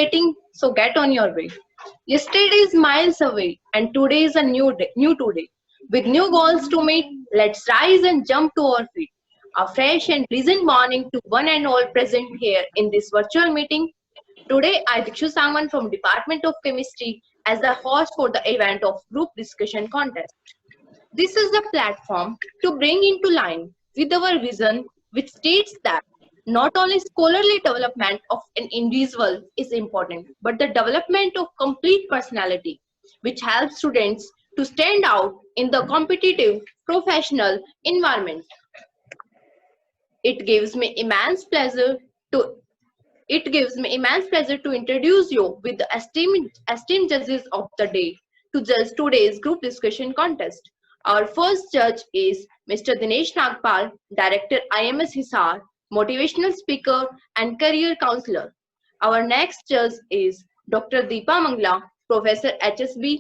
waiting, so get on your way. Yesterday is miles away, and today is a new today. With new goals to meet, let's rise and jump to our feet. A fresh and pleasant morning to one and all present here in this virtual meeting. Today, I, Dikshu Sangwan from Department of Chemistry, as the host for the event of Group Discussion Contest. This is the platform to bring into line with our vision, which states that not only scholarly development of an individual is important, but the development of complete personality, which helps students to stand out in the competitive professional environment. It gives me immense pleasure to it gives me immense pleasure to introduce you with the esteemed judges of the day to judge today's group discussion contest. Our first judge is Mr. Dinesh Nagpal, Director IMS Hisar, motivational speaker and career counselor. Our next judge is Dr. Deepa Mangla, Professor HSB.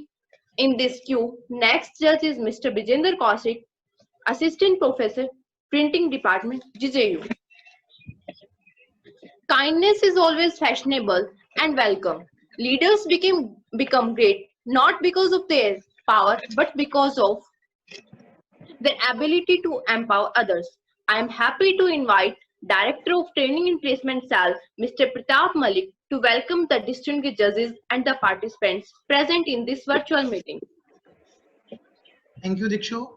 In this queue, next judge is Mr. Bijender Kaushik, Assistant Professor, Printing Department, GJU. Kindness is always fashionable and welcome. Leaders become great not because of their power but because of their ability to empower others. I am happy to invite Director of Training and Placement Cell, Mr. Pratap Malik, to welcome the distinguished judges and the participants present in this virtual meeting. Thank you, Dikshu.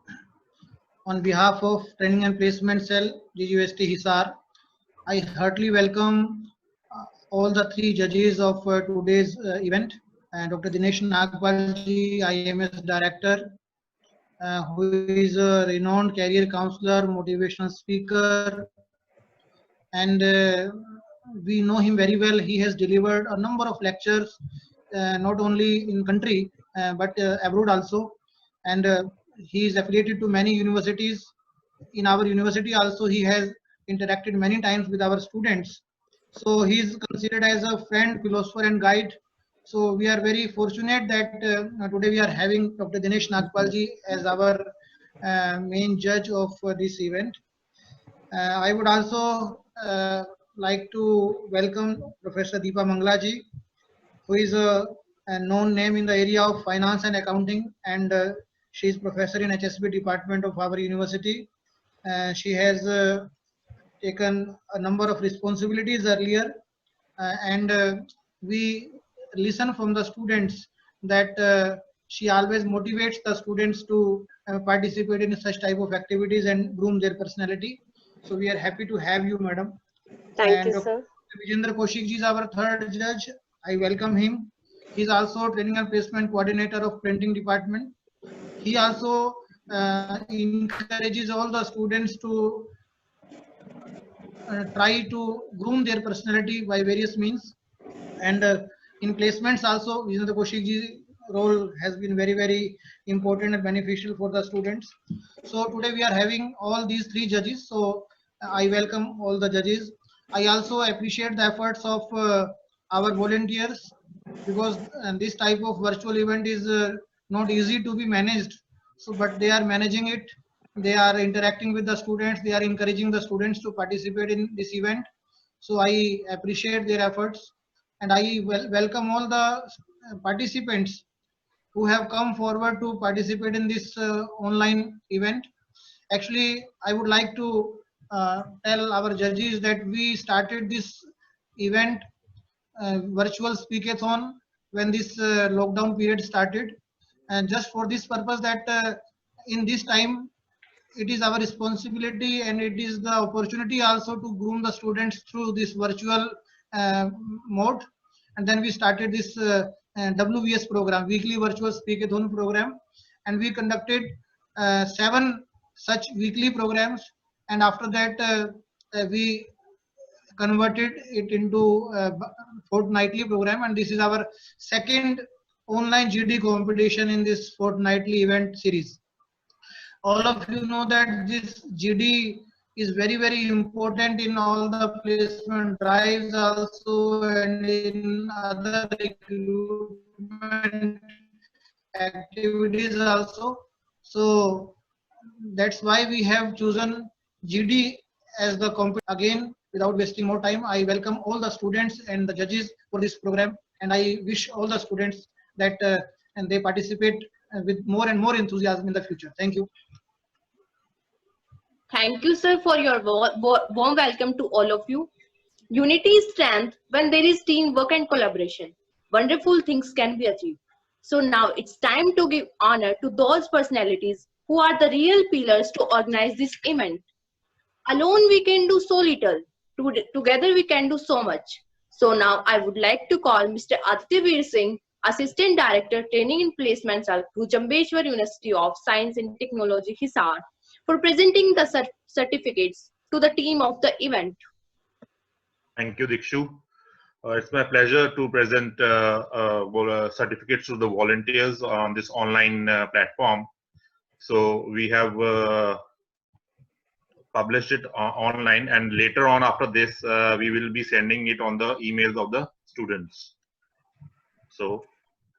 On behalf of Training and Placement Cell, GUST Hisar, I heartily welcome all the three judges of today's event. Dr. Dinesh Nagpalji, IMS Director, who is a renowned career counselor, motivational speaker, and we know him very well. He has delivered a number of lectures, not only in country, but abroad also. And he is affiliated to many universities. In our university also, he has interacted many times with our students. So he is considered as a friend, philosopher and guide. So we are very fortunate that today we are having Dr. Dinesh Nagpalji as our main judge of this event. I would also like to welcome Professor Deepa Manglaji, who is a known name in the area of finance and accounting, and she is professor in HSB department of our university. She has taken a number of responsibilities earlier, and we listen from the students that she always motivates the students to participate in such type of activities and groom their personality. So we are happy to have you, madam. Thank you, sir. Vijendra Kaushik ji is our third judge. I welcome him. He is also training and placement coordinator of printing department. He also encourages all the students to try to groom their personality by various means. And in placements also, Vijendra Kaushik ji role has been very important and beneficial for the students. So today we are having all these three judges. So I welcome all the judges. I also appreciate the efforts of our volunteers, because this type of virtual event is not easy to be managed. So but they are managing it. They are interacting with the students. They are encouraging the students to participate in this event. So I appreciate their efforts, and I welcome all the participants who have come forward to participate in this online event. Actually, I would like to tell our judges that we started this event, virtual speakathon, when this lockdown period started, and just for this purpose that in this time it is our responsibility and it is the opportunity also to groom the students through this virtual mode. And then we started this WVS program, weekly virtual speakathon program, and we conducted 7 such weekly programs, and after that we converted it into a fortnightly program, and this is our second online GD competition in this fortnightly event series. All of you know that this GD is very important in all the placement drives also, and in other recruitment activities also. So that's why we have chosen GD as the competition. Again, without wasting more time, I welcome all the students and the judges for this program, and I wish all the students that and they participate with more and more enthusiasm in the future. Thank you. Thank you, sir, for your warm welcome to all of you. Unity is strength when there is teamwork and collaboration. Wonderful things can be achieved. So now it's time to give honor to those personalities who are the real pillars to organize this event. Alone we can do so little. Together we can do so much. So now I would like to call Mr. Aditya Veer Singh, Assistant Director Training and Placement Cell, Jambeshwar University of Science and Technology, Hisar, for presenting the certificates to the team of the event. Thank you, Dikshu. It's my pleasure to present certificates to the volunteers on this online platform. So we have published it online, and later on after this, we will be sending it on the emails of the students. So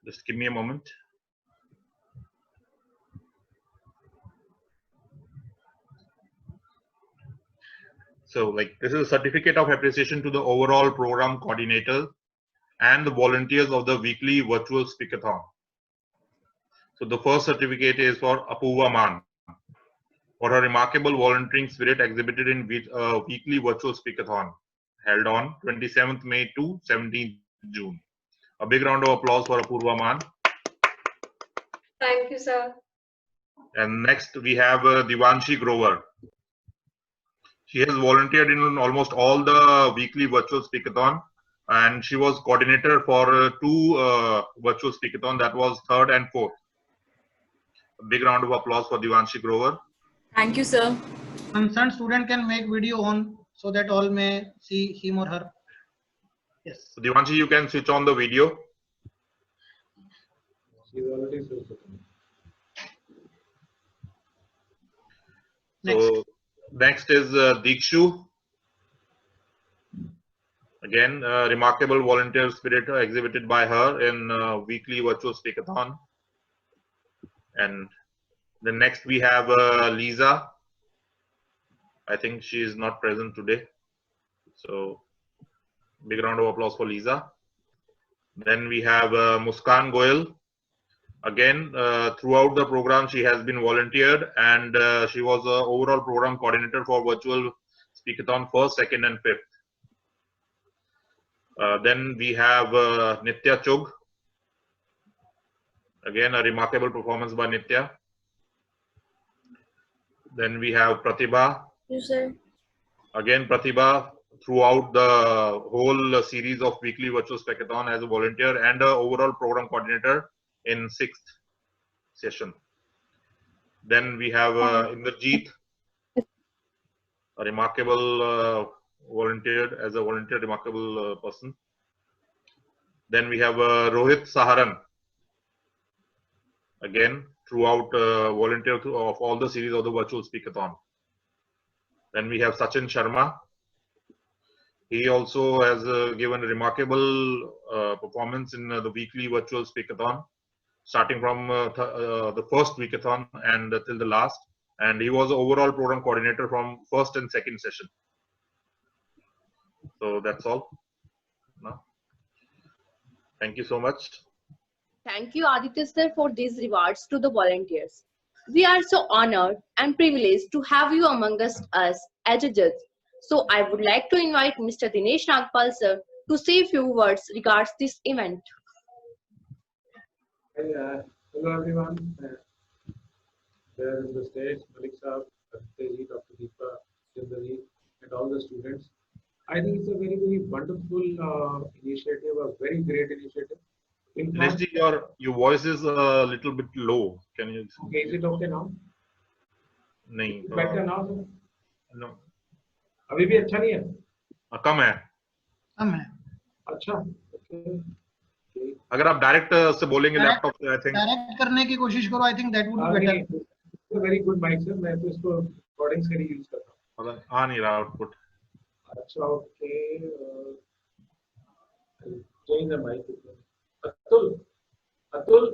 just give me a moment. So this is a certificate of appreciation to the overall program coordinator and the volunteers of the weekly virtual speakathon. So the first certificate is for Apurva Man for her remarkable volunteering spirit exhibited in weekly virtual speakathon held on 27th May to 17th June. A big round of applause for Apurva Man. Thank you, sir. And next we have Divanshi Grover. She has volunteered in almost all the weekly virtual speakathon, and she was coordinator for two virtual speakathon, that was 3rd and 4th. A big round of applause for Divanshi Grover. Thank you, sir. Concerned student can make video on so that all may see him or her. Yes. So Divanshi, you can switch on the video. She's already switched it on. So next is Dikshu. Again, remarkable volunteer spirit exhibited by her in weekly virtual speakathon. And the next we have Lisa. I think she is not present today. So big round of applause for Lisa. Then we have Muskan Goyal. Again, throughout the program, she has been volunteered, and she was the overall program coordinator for virtual speakathon 1st, 2nd, and 5th. Then we have Nitya Chugh. Again, a remarkable performance by Nitya. Then we have Pratibha. Yes, sir. Again, Pratibha throughout the whole series of weekly virtual speakathon as a volunteer and overall program coordinator in 6th session. Then we have Inderjeet, a remarkable volunteer, as a volunteer, remarkable person. Then we have Rohit Saharan, again throughout volunteer of all the series of the virtual speakathon. Then we have Sachin Sharma. He also has given a remarkable performance in the weekly virtual speakathon, starting from the first weekathon and till the last. And he was the overall program coordinator from 1st and 2nd session. So that's all. No? Thank you so much. Thank you, Aditya sir, for these rewards to the volunteers. We are so honored and privileged to have you among us as a judge. So I would like to invite Mr. Dinesh Nagpal sir to say a few words regards this event. Hello everyone. There is the stage, Malik Saab, Teji, Dr. Deepa, Chandani, and all the students. I think it's a very, very wonderful initiative, a very great initiative. In fact, Dinesh, your voice is a little bit low. Can you? okay, is it okay now? नहीं, Better now, sir? No. अभी भी अच्छा नहीं है? कम है. कम है. अच्छा. Okay. अगर आप डायरेक्ट से बोलेंगे लैपटॉप से, आई थिंक डायरेक्ट करने की कोशिश करो. I think that would be better. Very good mic sir. मैं तो इसको रिकॉर्डिंग्स के लिए यूज करता हूँ. मतलब आ नहीं रहा आउटपुट. अच्छा, okay. Change the mic. Atul, Atul.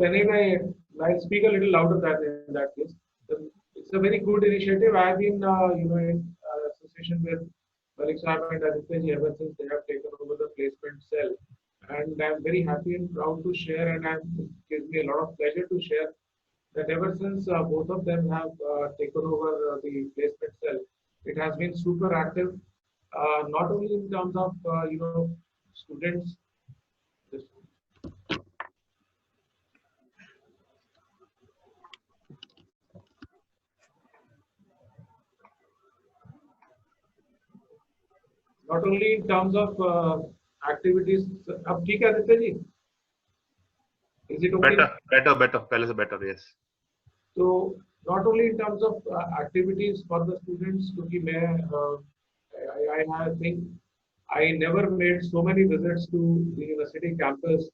anyway, I'll speak a little louder than in that case. It's a very good initiative. I've been, in association with Malik Sahab and Aditya ji ever since they have taken over the placement cell. And I'm very happy and proud to share, and it gives me a lot of pleasure to share that ever since both of them have taken over the placement cell, it has been super active, not only in terms of, students. Not only in terms of activities. अब ठीक है Aditya ji? Is it okay? Better. पहले से better, yes. So not only in terms of activities for the students, क्योंकि I think I never made so many visits to the university campus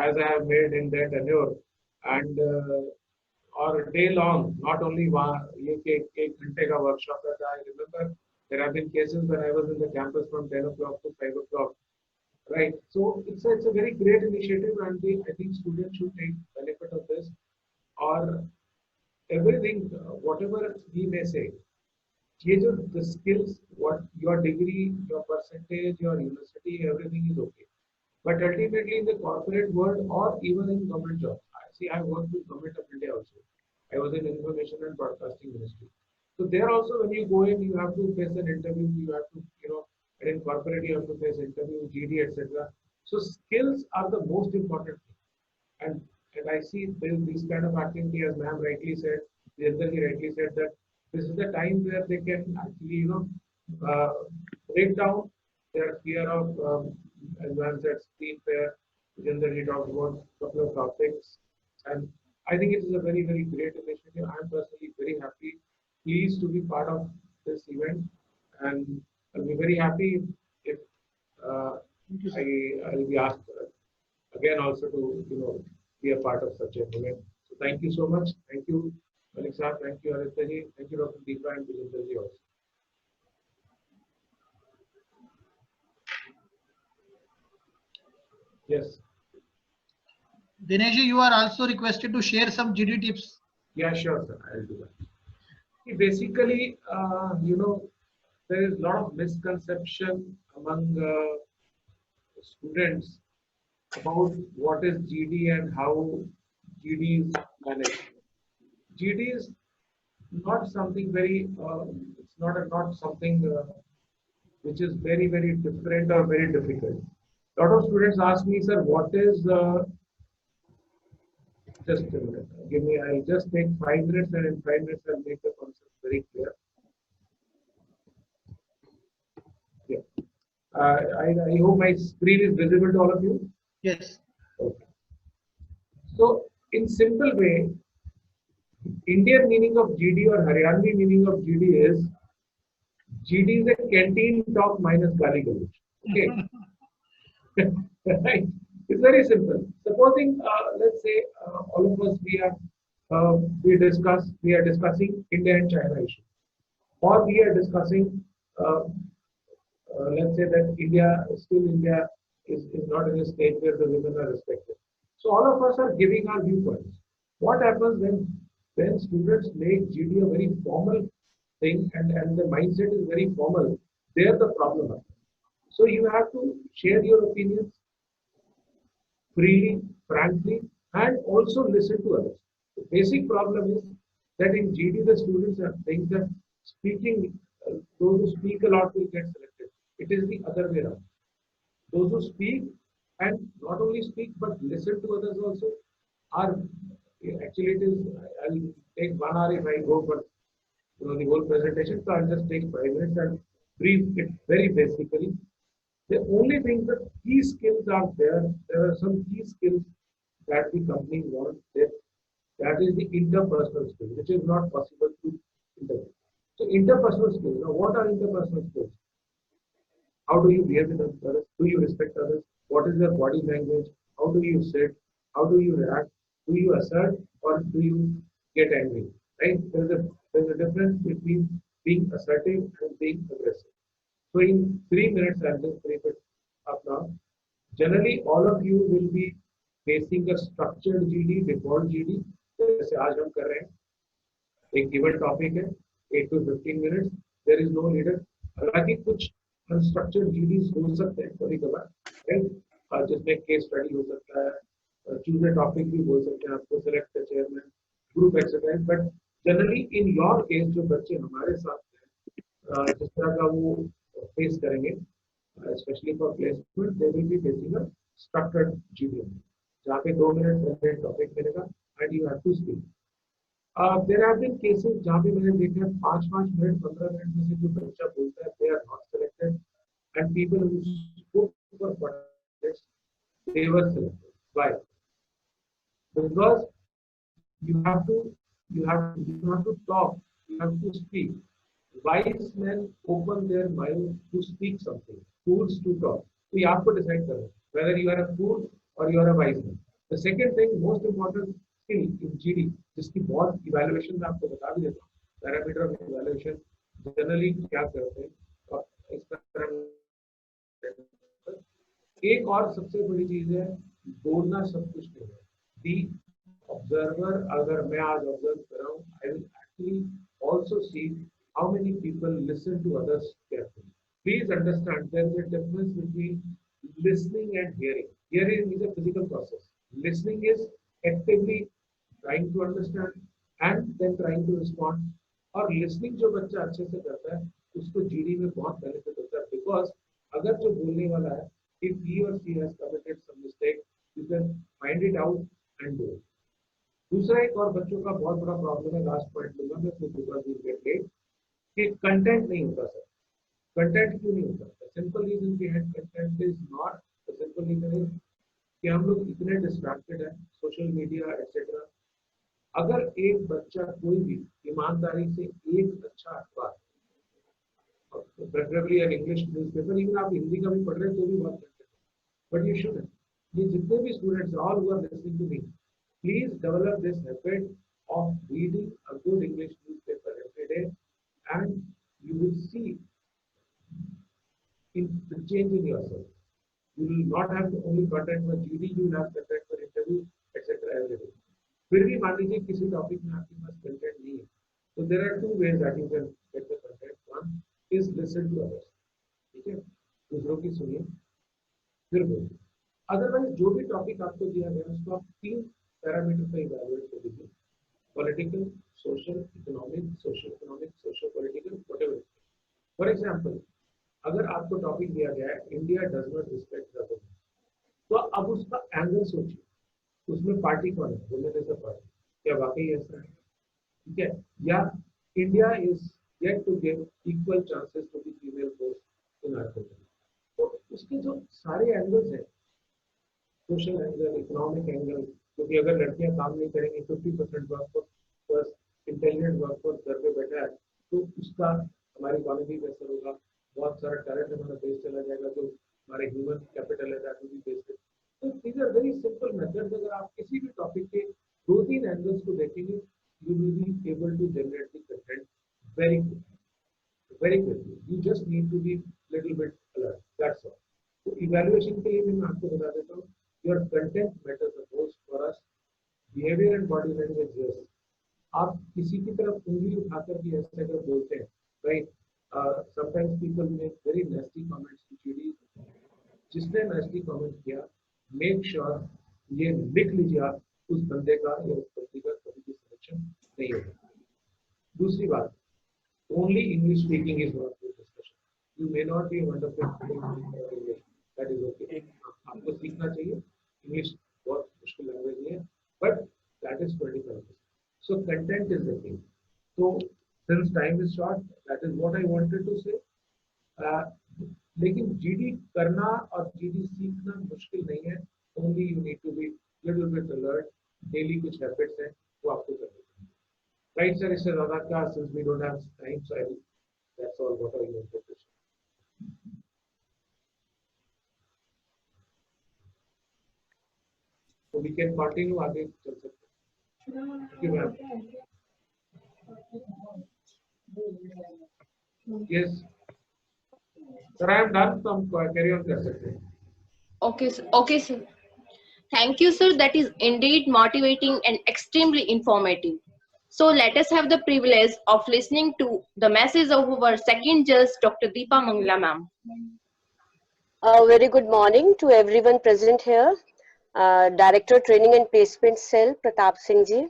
as I have made in their tenure, and or day long, not only ये एक घंटे का workshop रहता है. I remember there have been cases when I was in the campus from 10 o'clock to 5 o'clock. Right. So it's a very great initiative, and I think students should take benefit of this. Or everything, whatever we may say, the skills, what your degree, your percentage, your university, everything is okay. But ultimately, in the corporate world or even in government jobs, I worked with Government of India also. I was in Information and Broadcasting Ministry. So there also, when you go in, you have to face an interview. You have to, and in corporate, you have to face interview, GD, etc. So skills are the most important thing. And I see this kind of activity, as ma'am rightly said, Jayendra rightly said, that this is the time where they can actually, break down their fear of, as ma'am said, screen fear. Jayendra talked about a couple of topics, and I think it is a very, very great initiative. I'm personally very happy, pleased to be part of this event, and I'll be very happy if I'll be asked again also to be a part of such an event. So thank you so much. Thank you, Malik Sahab. Thank you, Aditya ji. Thank you, Dr. Deepa and Vijender ji also. Yes. Dinesh, you are also requested to share some GD tips. Yeah, sure, sir. I'll do that. Basically, there is a lot of misconception among students about what is GD and how GD is managed. GD is not something very, it's not something which is very, very different or very difficult. A lot of students ask me, sir, what is, just a minute, I'll just take 5 minutes, and in 5 minutes I'll make the concept very clear. Yeah. I hope my screen is visible to all of you. Yes. Okay. So, in simple way, Indian meaning of GD or Haryanvi meaning of GD is a canteen talk minus gali galoch. Okay. Right. It's very simple. Supposing, let's say, all of us we are discussing India and China issue, or we are discussing, let's say that India is not in a state where the women are respected. So all of us are giving our viewpoints. What happens when students make GD a very formal thing, and the mindset is very formal? There the problem happens. So you have to share your opinions freely, frankly, and also listen to others. The basic problem is that in GD the students are think that speaking, those who speak a lot will get selected. It is the other way around. Those who speak, and not only speak but listen to others also, are actually, it is, I'll take 1 hour if I go for the whole presentation, so I'll just take 5 minutes and brief it very basically. The only thing, that key skills are there. There are some key skills that the company wants. That is the interpersonal skills, which is not possible to interview. So interpersonal skills. Now, what are interpersonal skills? How do you behave with others? Do you respect others? What is your body language? How do you sit? How do you react? Do you assert or do you get angry? Right? There's a difference between being assertive and being aggressive. So in 3 minutes, I'll just brief it up now. Generally, all of you will be facing a structured GD, default GD, जैसे आज हम कर रहे हैं, एक given topic है, 8 to 15 minutes, there is no leader. हालांकि कुछ unstructured GDs हो सकते हैं कभी कभार, right? जिसमें case study हो सकता है, choose a topic भी बोल सकते हैं आपको, select the chairman, group exercise, but generally in your case जो बच्चे हमारे साथ हैं, जिस तरह का वो face करेंगे, especially for placement, they will be facing a structured GD, जहाँ पे 2 मिनट पहले टॉपिक मिलेगा and you have to speak. There have been cases जहाँ पे मैंने देखा है 5-5 मिनट 15 मिनट में से जो बच्चा बोलता है, they are not selected, and people who spoke for 40 minutes, they were selected. Why? Because you have to talk, you have to speak. Wise men open their mind to speak something. Fools to talk. So you have to decide whether you are a fool or you are a wise man. The second thing, most important skill in GD, जिसकी बहुत evaluation में आपको बता भी देता हूँ. Parameter of evaluation generally क्या करते हैं और इस तरह एक और सबसे बड़ी चीज है, बोलना सब कुछ नहीं है. The observer, अगर मैं आज observe कर रहा हूँ, I will actually also see how many people listen to others carefully. Please understand there is a difference between listening and hearing. Hearing is a physical process. Listening is actively trying to understand and then trying to respond. और listening जो बच्चा अच्छे से करता है, उसको GD में बहुत benefit होता है, because अगर जो बोलने वाला है, if he or she has committed some mistake, you can find it out and do it. दूसरा एक और बच्चों का बहुत बड़ा प्रॉब्लम है, लास्ट पॉइंट लूंगा मैं, because we get late, कि कंटेंट नहीं होता सर. कंटेंट क्यों नहीं होता? Simple reason behind content is not, the simple reason is कि हम लोग इतने डिस्ट्रैक्टेड हैं, सोशल मीडिया एटसेट्रा. अगर एक बच्चा कोई भी ईमानदारी से एक अच्छा अखबार, preferably an English newspaper, even आप हिंदी का भी पढ़ रहे हैं तो भी बहुत कंटेंट है, बट यू शुड, ये जितने भी students all who are listening to me, please develop this habit of reading a good English newspaper every day, and you will see the change in yourself. You will not have only content for GD, you will have content for interview, etc. every day. फिर भी मान लीजिए किसी topic में आपके पास content नहीं है, तो there are two ways that you can get the content. One is listen to others. ठीक है, दूसरों की सुनिए फिर बोलिए. अदरवाइज जो भी टॉपिक आपको दिया गया है उसको आप 3 पैरामीटर पे इवैल्यूएट कर दीजिए. Political, social, economic, social, political, whatever. For example, अगर आपको टॉपिक दिया गया है India does not respect the women, तो अब उसका एंगल सोचिए, उसमें पार्टी कौन है, बोलने जैसा पार्टी, क्या वाकई ऐसा है? ठीक है, या India is yet to give equal chances to the female force in our country. तो उसके जो सारे एंगल्स हैं, सोशल एंगल, इकोनॉमिक एंगल, क्योंकि अगर लड़कियां काम नहीं करेंगी, 50% वर्कफोर्स, इंटेलिजेंट वर्कफोर्स घर पे बैठा है, तो उसका हमारी इकोनॉमी पे असर होगा. बहुत सारा टैलेंट हमारा देश चला जाएगा, जो हमारे ह्यूमन कैपिटल है दैट विल बी वेस्टेड. तो these are very simple methods. अगर आप किसी भी टॉपिक के 2-3 एंगल्स को देखेंगे, you will be able to generate the content very quickly. You just need to be little bit alert, that's all. तो evaluation के लिए भी मैं आपको बता देता हूँ, your content matters the most for us. Behavior and body language, yes. आप किसी की तरफ उंगली उठाकर भी ऐसे अगर बोलते हैं, right? Sometimes people make very nasty comments to GD. जिसने nasty comment किया, make sure ये लिख लीजिए आप, उस बंदे का या उस बंदी का कभी भी सिलेक्शन नहीं होगा. दूसरी बात, only English speaking is not good discussion. You may not be wonderful English, that is okay. आपको सीखना चाहिए, इंग्लिश बहुत मुश्किल लैंग्वेज नहीं है, but that is 25%. So content is the thing. तो since time is short, that is what I wanted to say. लेकिन GD करना और जीडी सीखना मुश्किल नहीं है, only you need to be little bit alert. Daily कुछ हैबिट्स हैं वो आपको करने चाहिए. राइट सर, इससे ज्यादा क्या, since we don't have time, so I that's all what I wanted to say. So we can continue आगे चल सकते हैं. Yes, sir, I am done. तो हम carry on कर सकते हैं. Okay, sir. Okay, sir. Thank you, sir. That is indeed motivating and extremely informative. So let us have the privilege of listening to the message of our second judge, Dr. Deepa Mangla ma'am. A very good morning to everyone present here. Director Training and Placement Cell, Pratap Singh ji,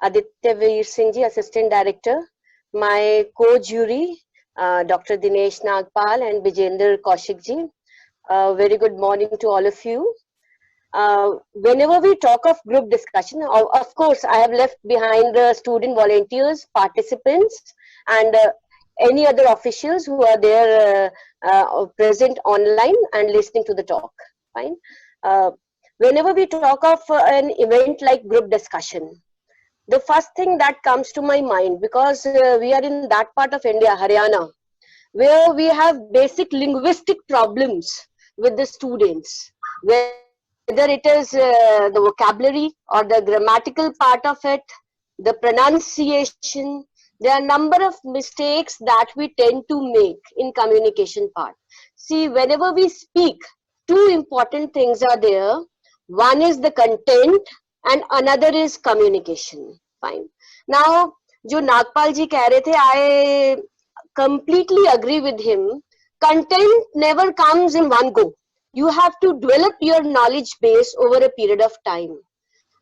Aditya Veer Singh ji, Assistant Director, my co-jury, Dr. Dinesh Nagpal and Bijender Kaushik ji. Very good morning to all of you. Whenever we talk of group discussion, of course, I have left behind the student volunteers, participants, and any other officials who are there present online and listening to the talk. Fine. Whenever we talk of an event like group discussion, the first thing that comes to my mind, because we are in that part of India, Haryana, where we have basic linguistic problems with the students, whether it is the vocabulary or the grammatical part of it, the pronunciation. There are a number of mistakes that we tend to make in communication part. See, whenever we speak, two important things are there. One is the content and another is communication. Fine. Now, जो नागपाल जी कह रहे थे, I completely agree with him. Content never comes in one go. You have to develop your knowledge base over a period of time.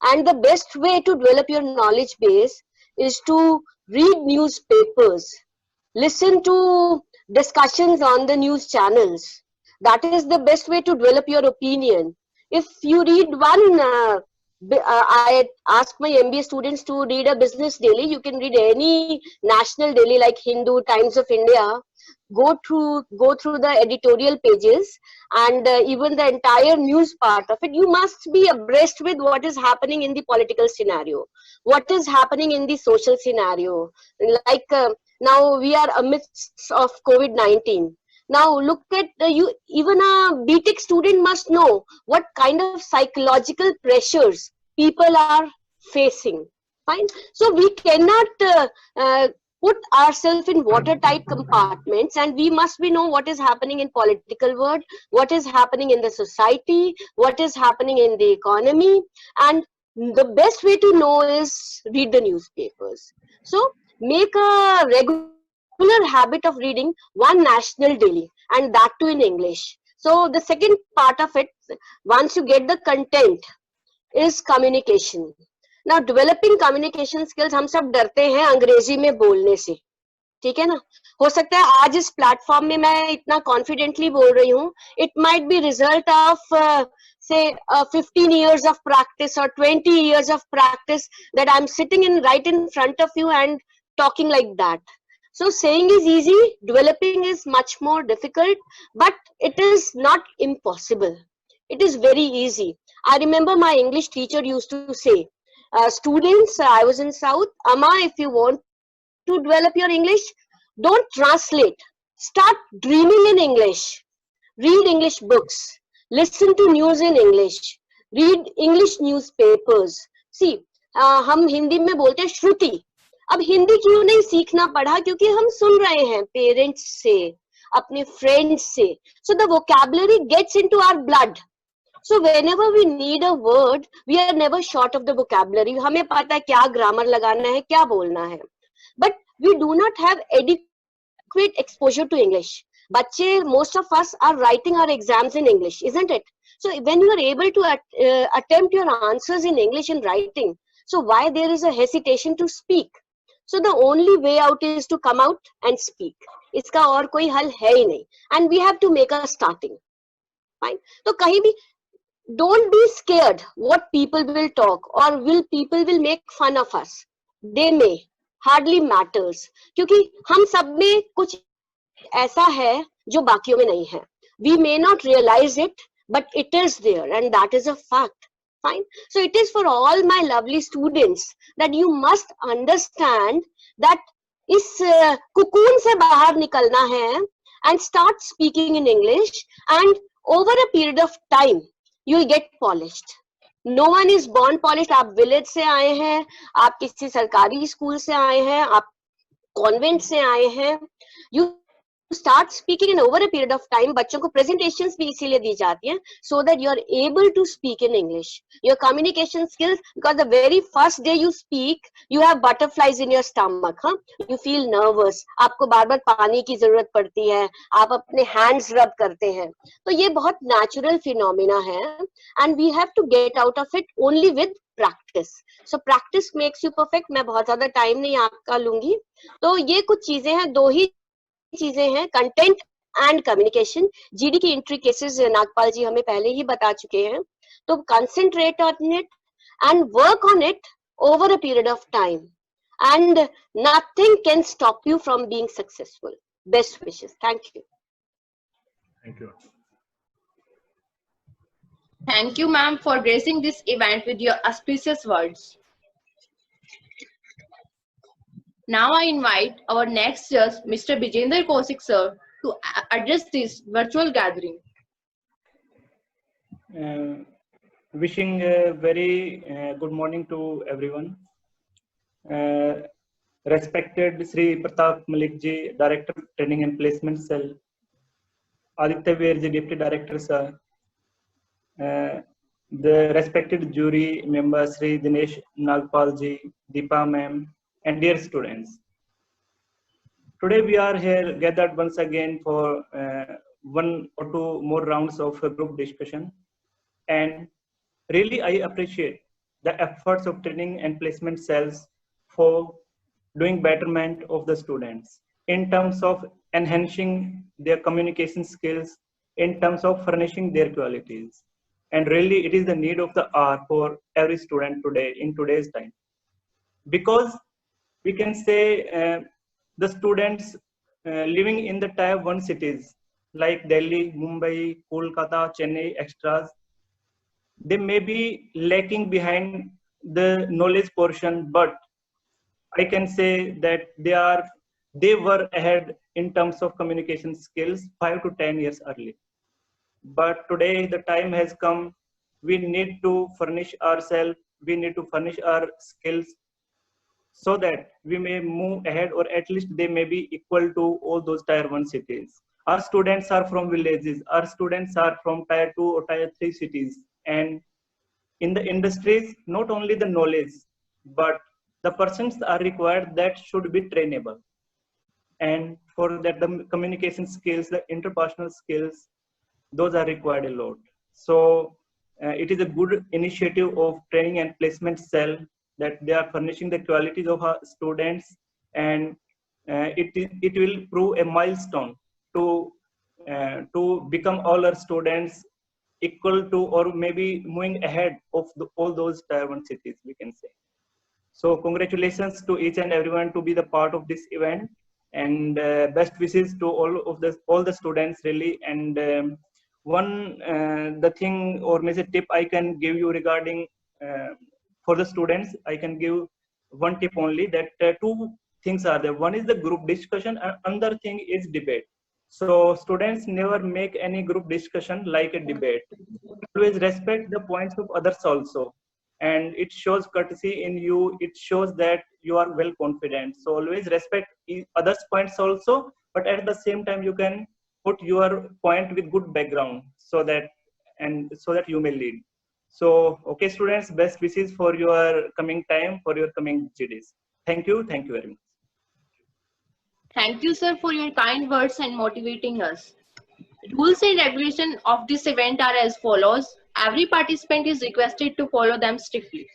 And the best way to develop your knowledge base is to read newspapers, listen to discussions on the news channels. That is the best way to develop your opinion. If you read one, I ask my MBA students to read a business daily. You can read any national daily like Hindu, Times of India. Go through the editorial pages and even the entire news part of it. You must be abreast with what is happening in the political scenario, what is happening in the social scenario. Like now we are amidst of COVID-19. Now look at you. Even a BTech student must know what kind of psychological pressures people are facing. Fine. So we cannot put ourselves in watertight compartments, and we must be know what is happening in political world, what is happening in the society, what is happening in the economy, and the best way to know is read the newspapers. So make a regular habit of reading one national daily, and that too in English. So the second part of it, once you get the content, is communication. Now developing communication skills, हम सब डरते हैं अंग्रेजी में बोलने से, ठीक है ना? हो सकता है आज इस प्लेटफॉर्म में मैं इतना कॉन्फिडेंटली बोल रही हूँ. It might be result of say 15 years of practice or 20 years of practice that I'm sitting right in front of you and talking like that. So saying is easy, developing is much more difficult, but it is not impossible. It is very easy. I remember my English teacher used to say, students, I was in South, Amma, if you want to develop your English, don't translate. Start dreaming in English. Read English books. Listen to news in English. Read English newspapers. See, हम हिंदी में बोलते हैं श्रुति. अब हिंदी क्यों नहीं सीखना पड़ा? क्योंकि हम सुन रहे हैं पेरेंट्स से, अपने फ्रेंड्स से. So the vocabulary gets into our blood. So whenever we need a word, we are never short of the vocabulary. हमें पता है क्या ग्रामर लगाना है, क्या बोलना है. But we do not have adequate exposure to English. बच्चे, most of us are writing our exams in English, isn't it? So when you are able to attempt your answers in English in writing, so why there is a hesitation to speak? So the only way out is to come out and speak. इसका और कोई हल है ही नहीं. And we have to make a starting. Fine. तो कहीं भी don't be scared what people will talk or people will make fun of us. They may. Hardly matters. क्योंकि हम सब में कुछ ऐसा है जो बाकियों में नहीं है. We may not realize it, but it is there, and that is a fact. Fine. So it is for all my lovely students that you must understand that इस cocoon से बाहर निकलना है and start speaking in English, and over a period of time you will get polished. No one is born polished. आप village से आए हैं, आप किसी सरकारी स्कूल से आए हैं, आप convent से आए हैं. You start speaking and over a period of time बच्चों को presentations भी इसीलिए दी जाती हैं so that you are able to speak in English. Your communication skills, because the very first day you speak you have butterflies in your stomach, you feel nervous, आपको बार बार पानी की जरूरत पड़ती है, आप अपने hands rub करते हैं, तो ये बहुत natural phenomena है and we have to get out of it only with practice. So practice makes you perfect. मैं बहुत ज्यादा time नहीं आपका लूंगी, तो ये कुछ चीजें हैं, दो ही चीजें हैं, कंटेंट एंड कम्युनिकेशन. जीडी की एंट्री केसेस नागपाल जी हमें पहले ही बता चुके हैं, तो concentrate on it and work on it over a period of time and nothing can stop you from being successful. Best wishes. Thank you. Thank you. Thank you, ma'am, for gracing this event with your auspicious words. Now I invite our next judge, Mr. Bijender Kaushik sir, to address this virtual gathering. Wishing a very good morning to everyone. Respected Sri Pratap Malik ji, Director Training and Placement Cell, Aditya Veer ji, Deputy Director sir, the respected jury members Sri Dinesh Nagpal ji, Deepa ma'am, and dear students. Today we are here gathered once again for one or two more rounds of a group discussion, and really I appreciate the efforts of training and placement cells for doing betterment of the students in terms of enhancing their communication skills, in terms of furnishing their qualities. And really it is the need of the hour for every student today in today's time, because we can say the students living in the tier 1 cities like Delhi, Mumbai, Kolkata, Chennai, extras, they may be lacking behind the knowledge portion, but I can say that they were ahead in terms of communication skills 5 to 10 years early. But today the time has come, we need to furnish ourselves, we need to furnish our skills so that we may move ahead, or at least they may be equal to all those tier 1 cities. Our students are from villages, our students are from tier 2 or tier 3 cities, and in the industries, not only the knowledge, but the persons are required that should be trainable. And for that, the communication skills, the interpersonal skills, those are required a lot. So it is a good initiative of training and placement cell that they are furnishing the qualities of our students, and it will prove a milestone to become all our students equal to, or maybe moving ahead of all those tier 1 cities, we can say. So congratulations to each and everyone to be the part of this event, and best wishes to all the students really. And the thing or message tip I can give you regarding for the students, I can give one tip only, that two things are there. One is the group discussion, and another thing is debate. So students never make any group discussion like a debate. Always respect the points of others also, and it shows courtesy in you, it shows that you are well confident. So always respect others points also, but at the same time you can put your point with good background, so that you may lead. So okay students, best wishes for your coming time, for your coming GDs. Thank you very much. Thank you, sir, for your kind words and motivating us. Rules and regulations of this event are as follows. Every participant is requested to follow them strictly.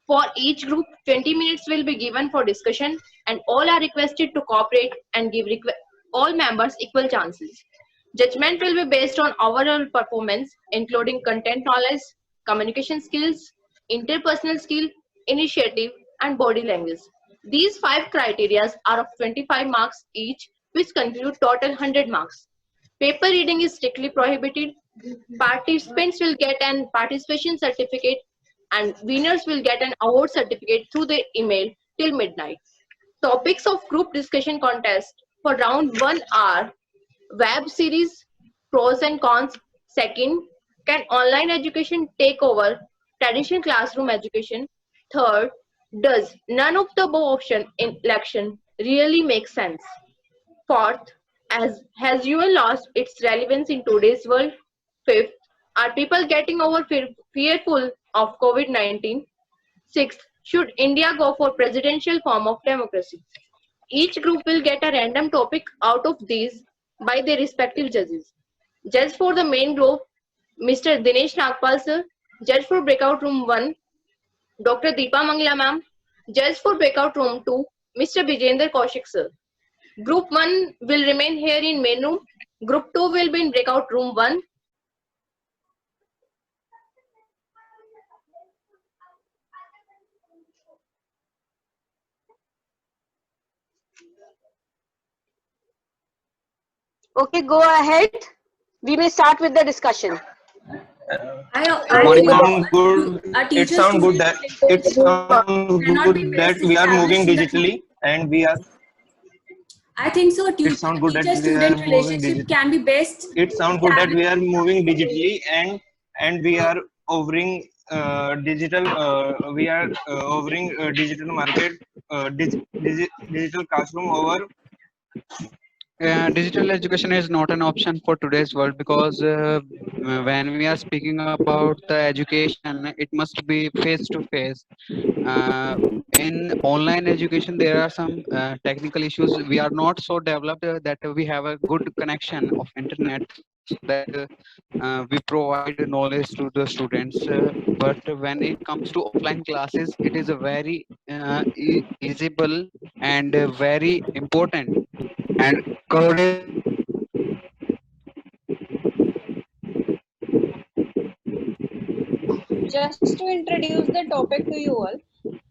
For each group, 20 minutes will be given for discussion, and all are requested to cooperate and give all members equal chances. Judgment will be based on overall performance, including content knowledge, communication skills, interpersonal skill, initiative, and body language. These 5 criteria are of 25 marks each, which conclude total 100 marks. Paper reading is strictly prohibited. Participants will get an participation certificate, and winners will get an award certificate through their email till midnight. Topics of group discussion contest for round 1 are web series, pros and cons. Second, can online education take over traditional classroom education? Third, does none of the above option in election really make sense? Fourth, Has UL lost its relevance in today's world? Fifth, are people getting fearful of COVID-19? Sixth, should India go for presidential form of democracy? Each group will get a random topic out of these by their respective judges. Judge for the main group, Mr. Dinesh Nagpal sir. Judge for breakout room 1, Dr. Deepa Mangla ma'am. Judge for breakout room 2, Mr. Vijender Kaushik sir. Group 1 will remain here in main room. Group 2 will be in breakout room 1. Okay, go ahead. We may start with the discussion. Morning, ma'am. Good. It sounds good that we are moving digitally, and we are. I think so. Teacher-student relationship can be best. It sounds good that we are moving digitally, and we are offering digital. We are offering digital market, digital classroom over. Digital education is not an option for today's world, because when we are speaking about the education, it must be face to face. In online education, there are some technical issues. We are not so developed that we have a good connection of internet, so that we provide knowledge to the students. But when it comes to offline classes, it is a very feasible and very important. And just to introduce the topic to you all,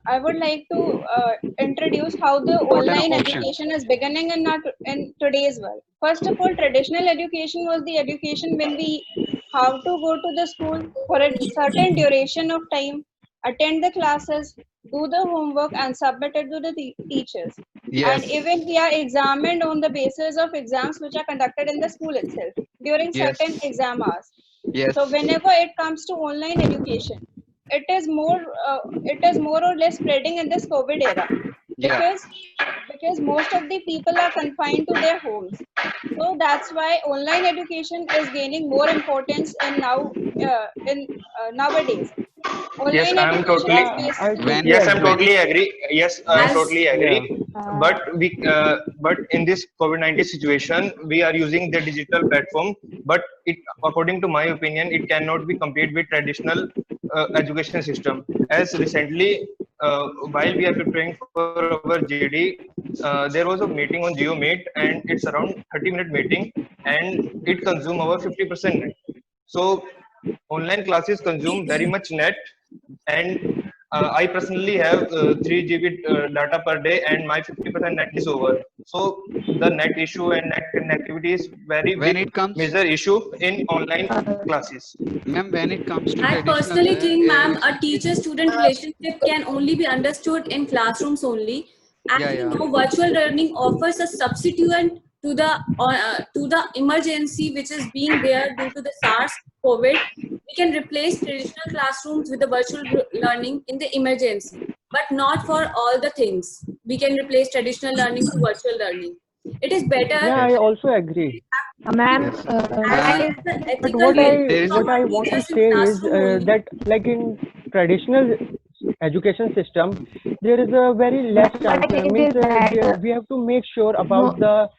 I would like to introduce how the online education is beginning in today's world. First of all, traditional education was the education when we have to go to the school for a certain duration of time, attend the classes, do the homework, and submit it to the teachers. Yes. And even we are examined on the basis of exams which are conducted in the school itself during certain exam hours. Yes. So whenever it comes to online education, it is more or less spreading in this COVID era, because most of the people are confined to their homes. So that's why online education is gaining more importance nowadays. Yes, I'm totally. I'm totally agree. Yes, I'm totally agree. But in this COVID-19 situation, we are using the digital platform. But according to my opinion, it cannot be compared with traditional education system. As recently, while we are preparing for our JD, there was a meeting on GeoMeet, and it's around 30-minute meeting, and it consumes over 50% net. So online classes consume very much net, and I personally have 3 GB data per day, and my 50% net is over. So the net issue and net connectivity is very major issue in online classes. Ma'am, when it comes to I personally think, ma'am, a teacher-student relationship can only be understood in classrooms only. As we know, virtual learning offers a substitute to the emergency which is being there due to the SARS COVID. We can replace traditional classrooms with the virtual learning in the emergency, but not for all the things. We can replace traditional learning to virtual learning. It is better. Yeah, I also agree. Ma'am, but what I want to say is that, like in traditional education system, there is a very less chance. We have to make sure about the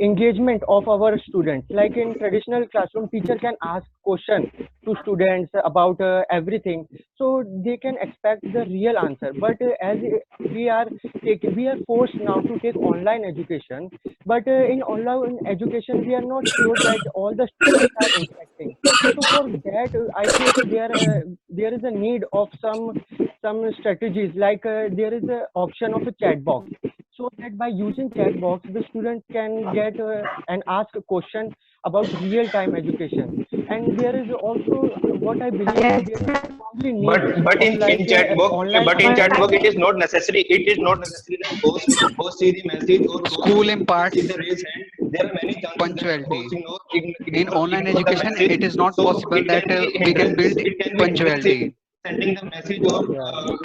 engagement of our students. Like in traditional classroom, teacher can ask questions to students about everything, so they can expect the real answer. But as we are forced now to take online education, but in online education we are not sure that all the students are interacting. So for that, I think there is a need of some strategies, like there is an option of a chat box, so that by using chat box the student can get and ask a question about real-time education. And there is also what I believe there is probably need but in chat box it is not necessary. It is not necessary that host see the message or school imparts the raise hand. There are many chances punctuality. In online education, it is not possible that we can build punctuality. Sending the message or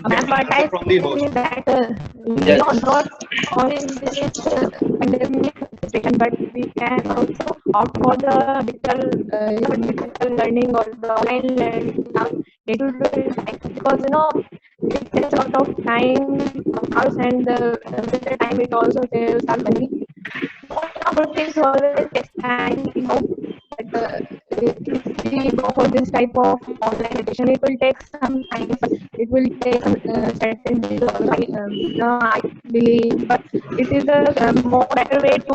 but I from the host. that we are not all in this pandemic situation. but we can also opt for the digital learning or the online learning day-to-day life, because it takes a lot of time of us, and with the time it also saves our money. Good things always takes time. We hope that if we go for this type of online education, it will take some time. It will take certain days also. I believe, but it is a more better way to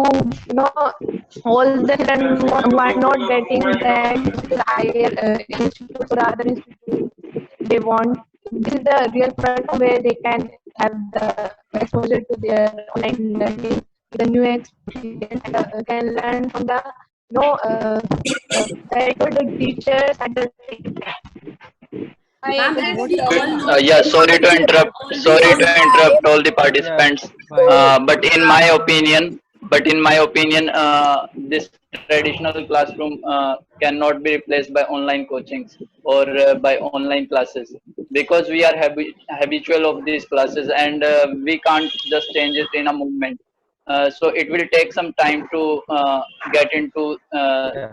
all the children who are not getting that higher institute or other institute they want. This is the real platform where they can have the exposure to their online learning, the new experience, and can learn from the very good teachers at the same time. Ma'am, as we all know, Yeah, sorry to interrupt. always Sorry to interrupt all the participants. But in my opinion, this traditional classroom cannot be replaced by online coachings or by online classes, because we are habitual of these classes, and we can't just change it in a moment. So it will take some time to get into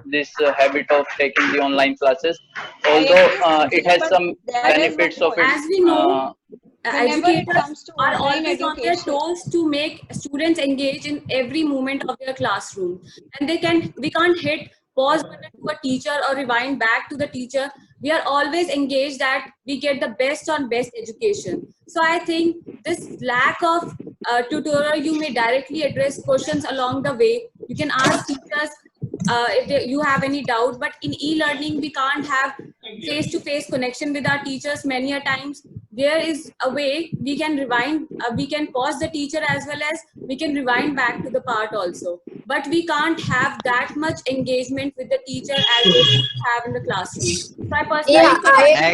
this habit of taking the online classes. Although it has some benefits of it. as we know, Whenever it educators comes to are online always on their education, toes to make students engage in every moment of their classroom, and we can't hit pause button to a teacher or rewind back to the teacher. We are always engaged that we get the best on best education. So I think this lack of tutorial, you may directly address questions along the way. You can ask teachers if you have any doubt, but in e-learning we can't have face-to-face connection with our teachers many a times. There is a way we can rewind, we can pause the teacher as well as we can rewind back to the part also, but we can't have that much engagement with the teacher as we have in the classroom. So I personally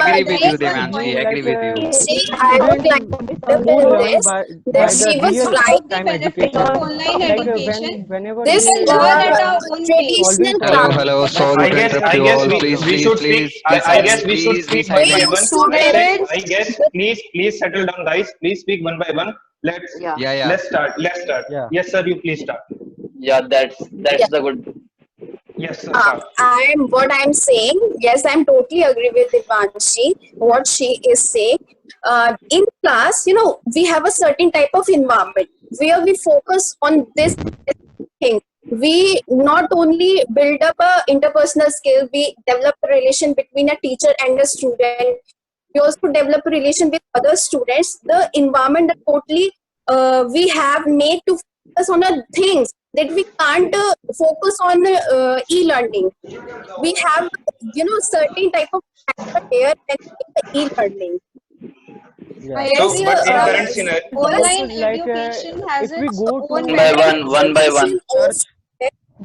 Agree with you, Devanshi. Agree with you. I would like to tell this that she was right. time education. online Like education, whenever This we can learn at our own pace. traditional Hello, class. hello. Sorry to interrupt you all. Please, we please, should please, speak. please, I guess we should please be speak one by silent. one. Students. I guess please settle down, guys. Please speak one by one. Let's Yeah. let's start. Let's start. Yeah. Yes, sir. You please start. Yeah, that's the good. Yes, sir. Start. What I'm saying, yes, I'm totally agree with Devanshi, what she is saying. In class, we have a certain type of environment where we focus on this thing. We not only build up a interpersonal skill, we develop a relation between a teacher and a student. We also develop a relation with other students. The environment that totally we have made to focus on things that we can't focus on e-learning. We have, certain type of factor here and e-learning. Yeah. So, but in current scenario, Online Like, education has if we its go own to benefits. One by one.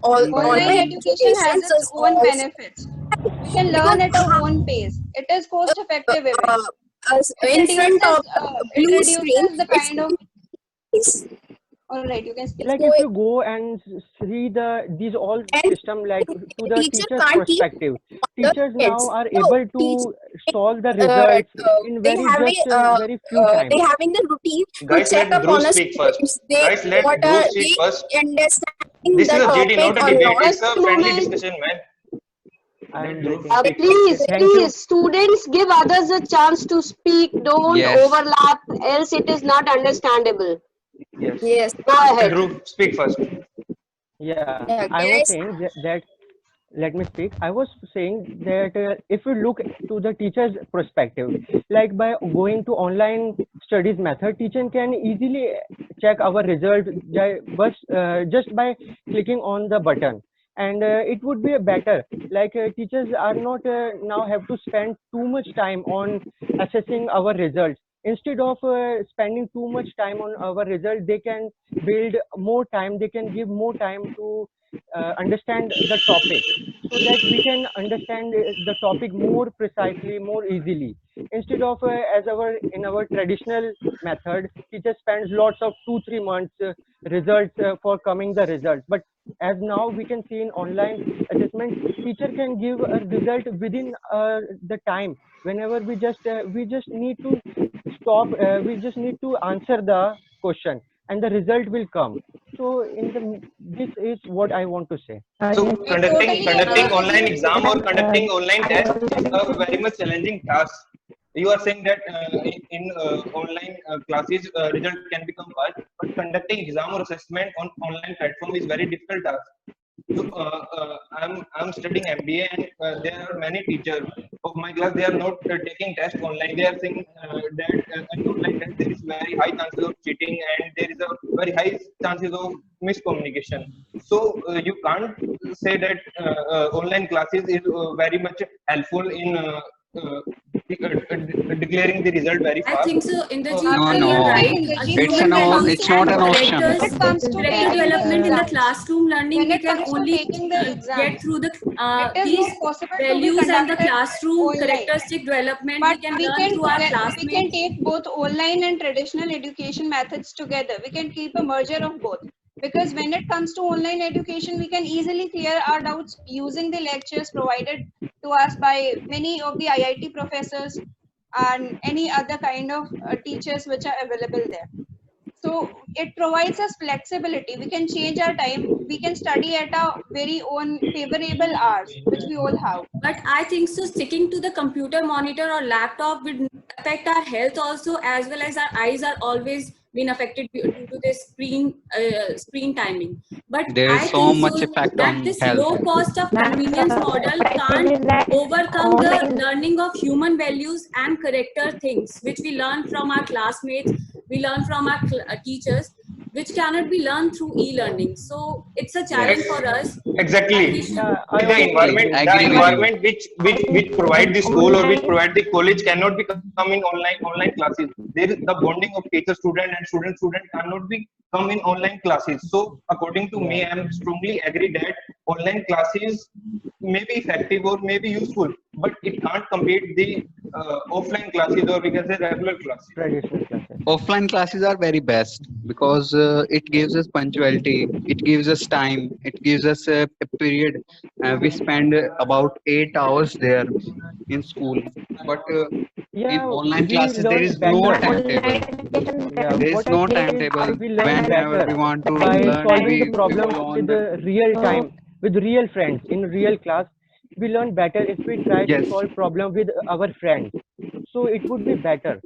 Online education has its own benefits. We can learn at our own pace. It is cost effective even. In front of It blue reduces screen, the kind of. it's All right, you can speak. like if you go and see these all system like to the teacher teacher's can't keep perspective, the teachers kids. now are No, able to solve the results in they very few times. they having the routine guys, to check let up Dhruv on a speak first. students. They Guys, let what Dhruv are speak they first. understanding This the is a GD, topic not a or debate. not. It's a friendly discussion, man. I'm Dhruv waiting. speak Please, first. Thank you. please, students, give others a chance to speak. Don't Yes. overlap, else it is not understandable. Yes. Yes. Go ahead. Dhruv, speak first. Yeah, Yeah, I was guys. saying that let me speak. I was saying that if we look to the teacher's perspective, like by going to online studies method, teacher can easily check our result just by clicking on the button, and it would be better. Like teachers are not now have to spend too much time on assessing our results. Instead of spending too much time on our result, they can build more time. They can give more time to understand the topic, so that we can understand the topic more precisely, more easily. Instead of in our traditional method, teacher spends lots of 2-3 months results for coming the results. But as now we can see in online assessment, teacher can give a result within the time. Whenever we just need to stop, we just need to answer the question, and the result will come. So this is what I want to say. So conducting online exam or conducting online test is a very much challenging task. You are saying that in online classes result can become fast, but conducting exam or assessment on online platform is very difficult task. So I'm studying MBA, and there are many teachers of my class. They are not taking test online. They are saying that in online test there is very high chances of cheating, and there is a very high chances of miscommunication. So you can't say that online classes is very much helpful in declaring the result very fast. I think so. Indrajit, No, right. it's not an option. Character development in the classroom learning, we can only get through the these values and the classroom characteristic development. But we can learn through our classmates. We can take both online and traditional education methods together. We can keep a merger of both. Because when it comes to online education, we can easily clear our doubts using the lectures provided to us by many of the IIT professors and any other kind of teachers which are available there. So it provides us flexibility. We can change our time. We can study at our very own favorable hours, which we all have. But I think so sticking to the computer monitor or laptop would affect our health also, as well as our eyes are always been affected due to the screen timing. But there is I so think much so effect that on this health. low cost of convenience model can't overcome the learning of human values and character things which we learn from our classmates, we learn from our teachers, which cannot be learned through e-learning. So it's a challenge for us. Exactly. The environment which provide the school or which provide the college cannot be come in online classes. There is the bonding of teacher student and student cannot be come in online classes. So according to me, I am strongly agree that online classes may be effective or may be useful, but it can't compete the offline classes, or we can say regular classes. Traditional classes. Offline classes are very best because it gives us punctuality, it gives us time, it gives us a period. We spend about 8 hours there in school, but in online classes there is no timetable. There is no timetable. Whenever we want to by learn, solving the we problems go on with the the real time, with real friends in real class. We learn better if we try to Yes. solve problem with our friends. So it would be better.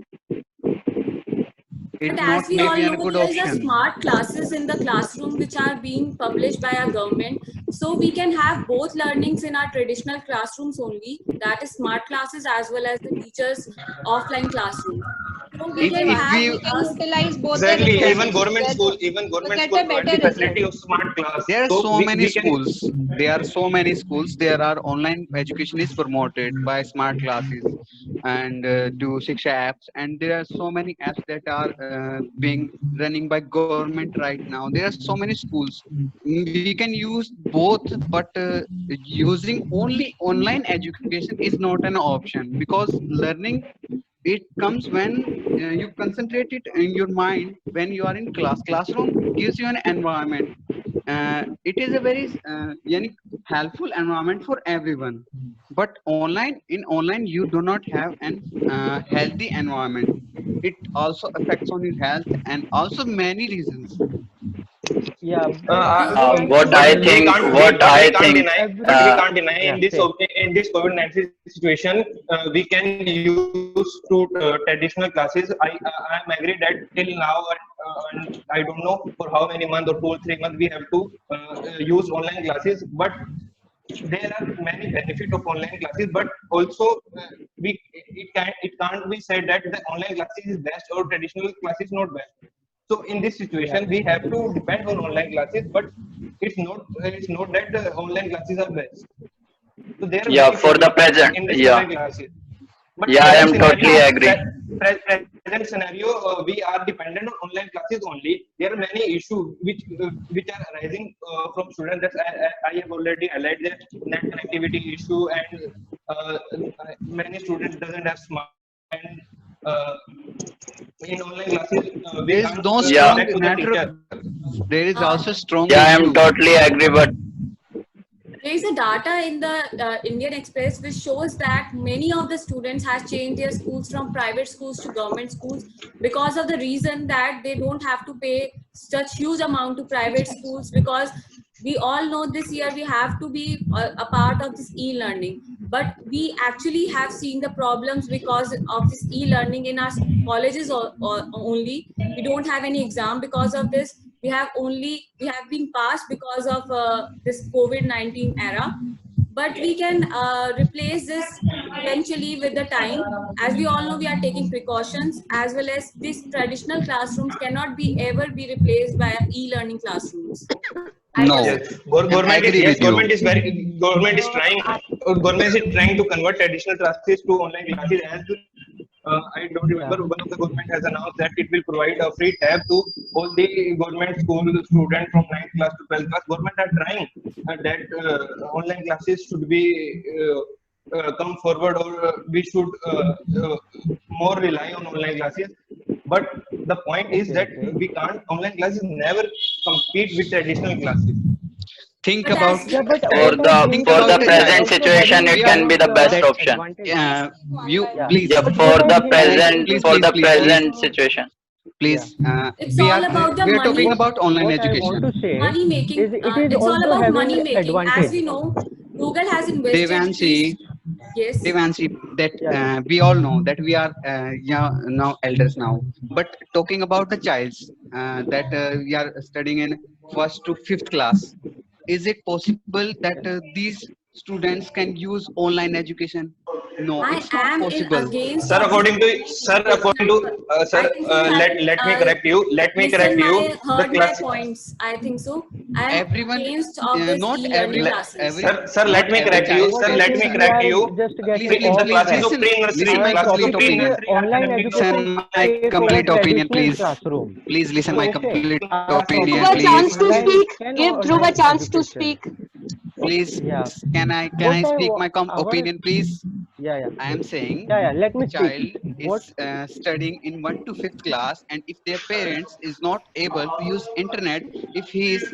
It But not as we may all be a know, good there is a option. smart classes in the classroom which are being published by our government. So we can have both learnings in our traditional classrooms only, that is smart classes, as well as the teachers' offline classroom. So we can have We can utilize both Exactly. the Even government together school to get a provide the better facility result. of smart class. There are so we many can schools. There are so many schools. There are online education is promoted by smart classes and to Shiksha apps, and there are so many apps that are being running by government right now. There are so many schools. We can use both, but using only online education is not an option because learning it comes when you concentrate it in your mind when you are in classroom gives you an environment. It is a very helpful environment for everyone, but online you do not have an healthy environment. It also affects on your health and also many reasons. Yeah, What I think, but we can't deny yeah, in this same. in this COVID-19 situation, we can use to traditional classes. I am agree that till now, and I don't know for how many months or 2 or 3 months we have to use online classes, but there are many benefits of online classes, but also it can't be said that the online classes is best or traditional classes not best. So in this situation, we have to depend on online classes, but it's not that the online classes are best. So there are many for the benefits present, in this online classes. But I am totally agree. Present scenario, we are dependent on online classes only. There are many issues which are arising from students. That I have already highlighted, the net connectivity issue, and many students doesn't have smart. And in online classes, we There is can't no strong connect to the matter. teacher. There is also strong I am issue. totally agree, but there is a data in the Indian Express which shows that many of the students have changed their schools from private schools to government schools because of the reason that they don't have to pay such huge amount to private schools, because we all know this year we have to be a part of this e-learning, but we actually have seen the problems because of this e-learning in our colleges or only. We don't have any exam because of this. We have been passed because of this COVID-19 era, but we can replace this eventually with the time. As we all know, we are taking precautions, as well as these traditional classrooms cannot be ever be replaced by e-learning classrooms. No, Yes, government is, agree yes, with you. government is trying to convert traditional classes to online classes. As I don't remember, one of the government has announced that it will provide a free tab to all the government school students from 9th class to 12th class. Government are trying that online classes should be come forward, or we should more rely on online classes. But the point is that we can't, online classes never compete with traditional classes. Think about For the present situation, it can be the best option. you please Yeah, for the present situation. please It's we all are about the we are money. talking about online What I education. want to say Money making. is it is It's all also about having money making. As advantage. we know, Google has invested. Devanshi, Yes. Devanshi, that we all know that we are now elders now, but talking about the childs that we are studying in 1st to 5th class, is it possible that these students can use online education? No, I it's not am possible. against. Sir, according to sir, let me correct you. The Heard my class. points. I think so. I am Everyone, against of this not e-learning every classes. Sir, let me correct you. Sir, I let think me we correct are you. just please, getting The off classes track. of pre-nursery, listen my Our classes of complete topic is opinion. pre-nursery online academic. education Listen my take over complete opinion, traditional please. classroom. Please listen my Okay. complete Our topic opinion, Dhruv a is chance please. to online speak. can Give Dhruv a online chance to education. speak. Please, Yeah. can I What I speak wa- my our opinion, please? yeah. I am saying Let a me speak. child What is studying in 1 to 5th class, and if their parents is not able to use internet, if he is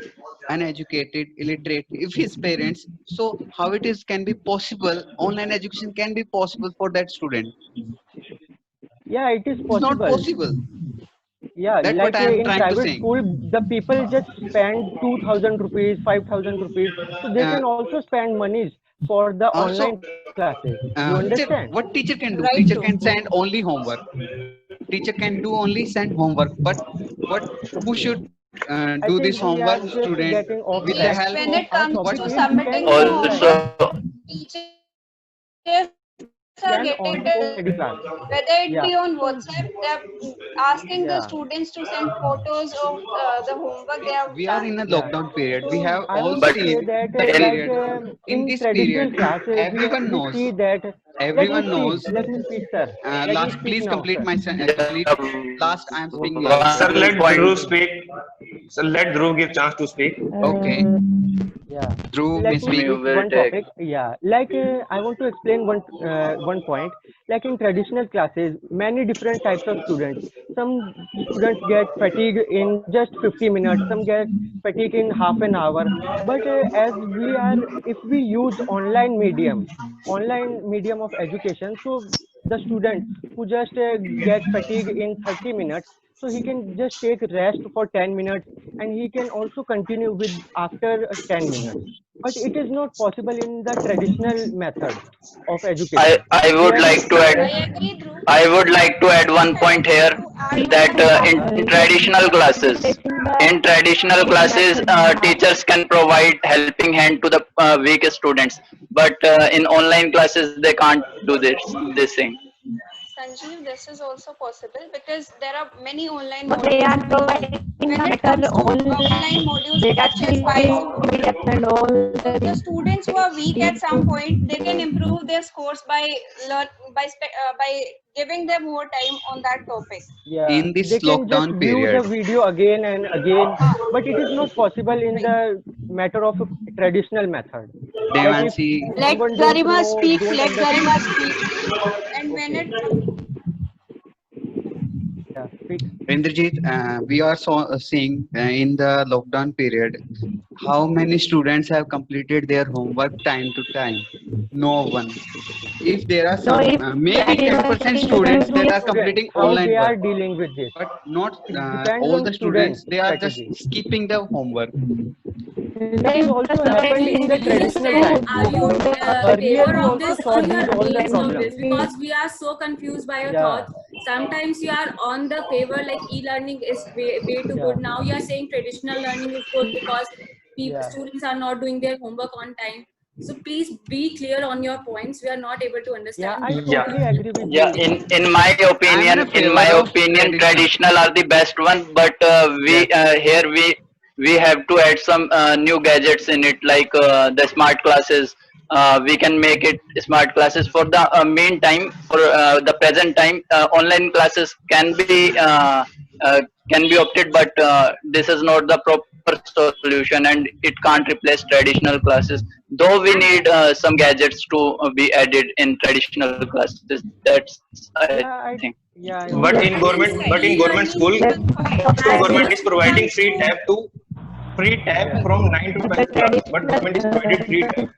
uneducated, illiterate, if his parents, so how it is can be possible? Online education can be possible for that student. it is It's not possible. possible. Yeah, That's what like I am in trying to private say. school, the people just spend 2,000 rupees, 5,000 rupees. So they Uh, can also spend monies for the also, online classes. You teacher, understand? what teacher can do? Right Teacher to. can send only homework. Teacher can do only send homework, but what who should I do this think we are homework? just Student getting off with the track. help When of it Our comes what? topic to is submitting the can homework, Also, teachers are can getting online it, class. whether it Yeah, be on WhatsApp, they're asking the yeah, students to send photos of the homework they have We are done. in a yeah. lockdown period. We So have I all want to but say seen that the in period. In in this period, traditional class everyone we knows. see that. Everyone knows. Let me speak, sir. Let me Last, speak please now, complete sir. my yeah, complete. Last, I am speaking last. Sir, one let point. Dhruv speak. Sir, let Dhruv give chance to speak. Okay, Yeah, Dhruv may let me speak. You speak will one take. topic. Yeah, I want to explain one point. Like in traditional classes, many different types of students. Some students get fatigue in just 50 minutes. Some get fatigue in half an hour. But if we use online medium of education, so the student who just get fatigue in 30 minutes, so he can just take rest for 10 minutes and he can also continue with after 10 minutes, but it is not possible in the traditional method of education I would where like to I add. agree, Dhruv. I would like to add one point here, To add one that point Yeah, here. in traditional classes, teachers can provide helping hand to the weak students, but in online classes they can't do this thing. Sanjeev, this is also possible because there are many online they modules are available. providing When a it better comes to online online modules data such as streaming, Byju's, PDFs and all so the the students who are weak at some point, they can improve their scores by by giving them more time on that topic. yeah In they this can just lockdown view the period, video again and again, but it is not possible in the matter of a traditional method. Like if Devanshi, Let someone Garima speak. don't Let understand. Garima speak. And when Okay, it Indrajit, we are seeing in the lockdown period how many students have completed their homework time to time. No one. If there are some, maybe 10% students that are completing how online they are work, dealing with this. but not It depends all on the students. students' They are just strategy. skipping the homework. This also happened in the traditional time. Are you Earlier, favor we of also this saw or you these are all the against of problems. this? Because we are so confused by your Yeah. thoughts. Sometimes you are on the favor like e-learning is way too good. Now you are saying traditional learning is good because students are not doing their homework on time. So please be clear on your points. We are not able to understand. I totally agree with Yeah, you. in my opinion, traditional are the best one. But we have to add some new gadgets in it, like the smart classes. We can make it smart classes for the meantime. For the present time, online classes can be opted, but this is not the proper solution, and it can't replace traditional classes. Though we need some gadgets to be added in traditional classes. That's I think. But in government school, government is providing free tab from 9 to 12 class. But government is provided free tab.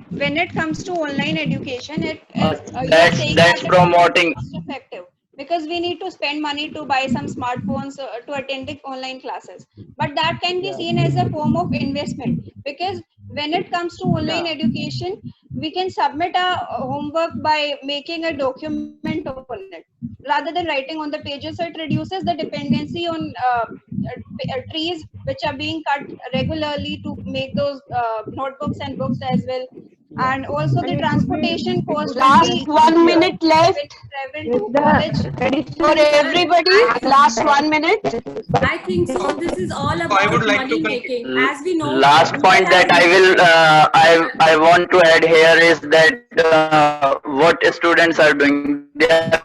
When it comes to online education, it is you are saying That's that promoting. it's cost effective because we need to spend money to buy some smartphones to attend the online classes. But that can be seen as a form of investment, because when it comes to online education, we can submit our homework by making a document on it rather than writing on the pages. So it reduces the dependency on trees which are being cut regularly to make those notebooks and books as well. And also the transportation cost. Last 1 minute left for everybody. Last 1 minute. I think so. This is all about money making. As we know, Last point that I want to add here is that what students are doing, they are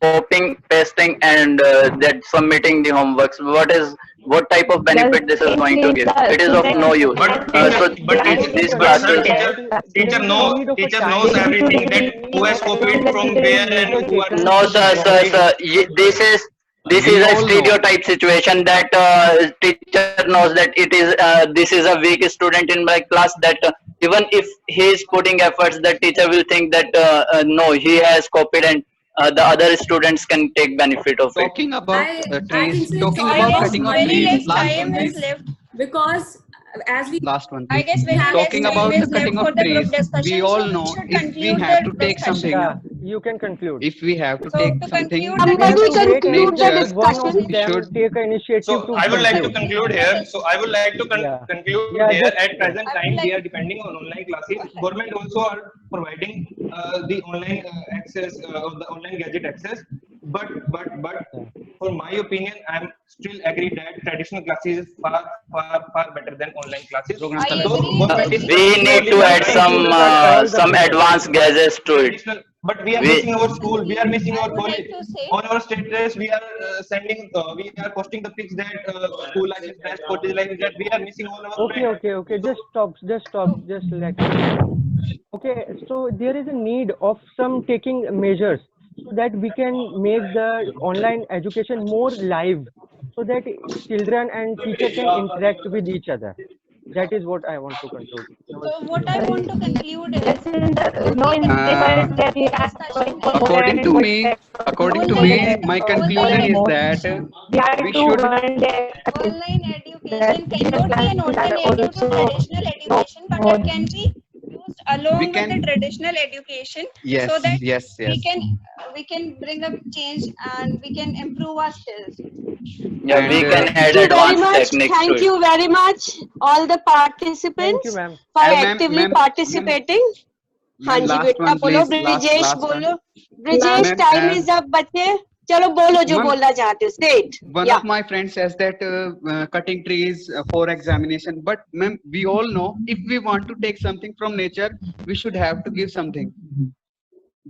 copying, pasting, and that submitting the homeworks. What type of benefit this is going to give? It is of no use. These classes. Teacher knows everything, that who has copied from where and who are. No, sir. This is a stereotype situation that teacher knows that this is a weak student in my class, that even if he is putting efforts, the teacher will think that no, he has copied, and the other students can take benefit of it. Talking about trees, so talking it's about all cutting of very trees. less Last time one, is please. left because as we Last one, I please. guess very less Talking time about is the cutting left for of the group trees, discussion, we all so we know should if we conclude have the to take something, discussion. You can conclude. if we have to So take to something conclude, from Somebody conclude the nature, One discussion. of we them should. take an initiative So to I would like to conclude. conclude here. So I would like to Yeah. conclude Yeah, here. just- At present time, we are depending on online classes. Government also are providing the online access of the online gadget access. But for my opinion, I'm still agree that traditional classes is far better than online classes. We need to add some advanced gadgets to it. But we are missing our school. We are missing our college. On our status, we are we are posting the pics that school life is best, college life is that. We are missing all our friends. Okay. Just stop. Just let. Okay, so there is a need of some taking measures so that we can make the online education more live, so that children and teacher can interact with each other. That is what I want to conclude. So what I want to conclude is According to me, my conclusion is that we should. Online education cannot be an alternative to traditional education, but it can be used along with the traditional education, so that Yes. we can bring up change and we can improve our skills. Yeah, we can add Thank you very advanced much. techniques to Thank it. you very much, all the participants, you, ma'am. for Ma'am, actively ma'am, participating. हाँ जी last बेटा one, बोलो please. Brijesh Last one. बोलो Brijesh Ma'am, time is up बच्चे चलो बोलो जो Ma'am, बोलना चाहते हो state one of my friends says that cutting trees for examination, but ma'am, we all know if we want to take something from nature, we should have to give something.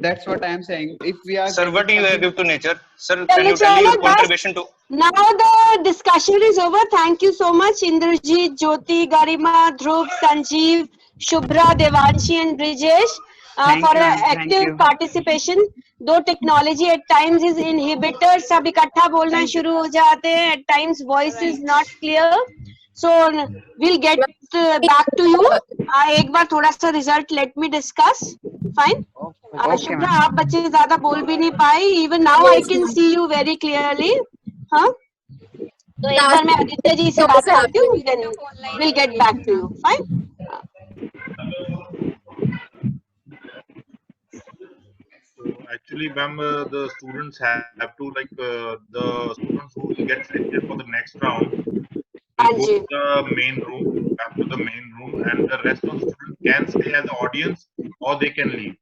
That's what I am saying. If we are Sir, what do you give to nature? Sir, can चलो you tell your चलो बस contribution to? now the discussion is over. Thank you so much Indrajit, Jyoti, Garima, Dhruv, Sanjeev, Shubhra, Devanshi and Brijesh Thank for you, ma'am. Thank active you. participation. Though technology at times is inhibitor, सब इकट्ठा बोलना शुरू हो जाते हैं, at times voice is not clear, so will get back to you. एक बार थोड़ा सा result let me discuss, fine. Shubhra, आप बच्चे ज्यादा बोल भी नहीं पाए, even now I can see you very clearly. हाँ, तो एक बार मैं आदित्य जी से बात करती हूँ, then will get back to you, fine. Actually, ma'am, the students have to the students who will get selected for the next round will go to the main room, back to the main room, and the rest of the students can stay as the audience or they can leave.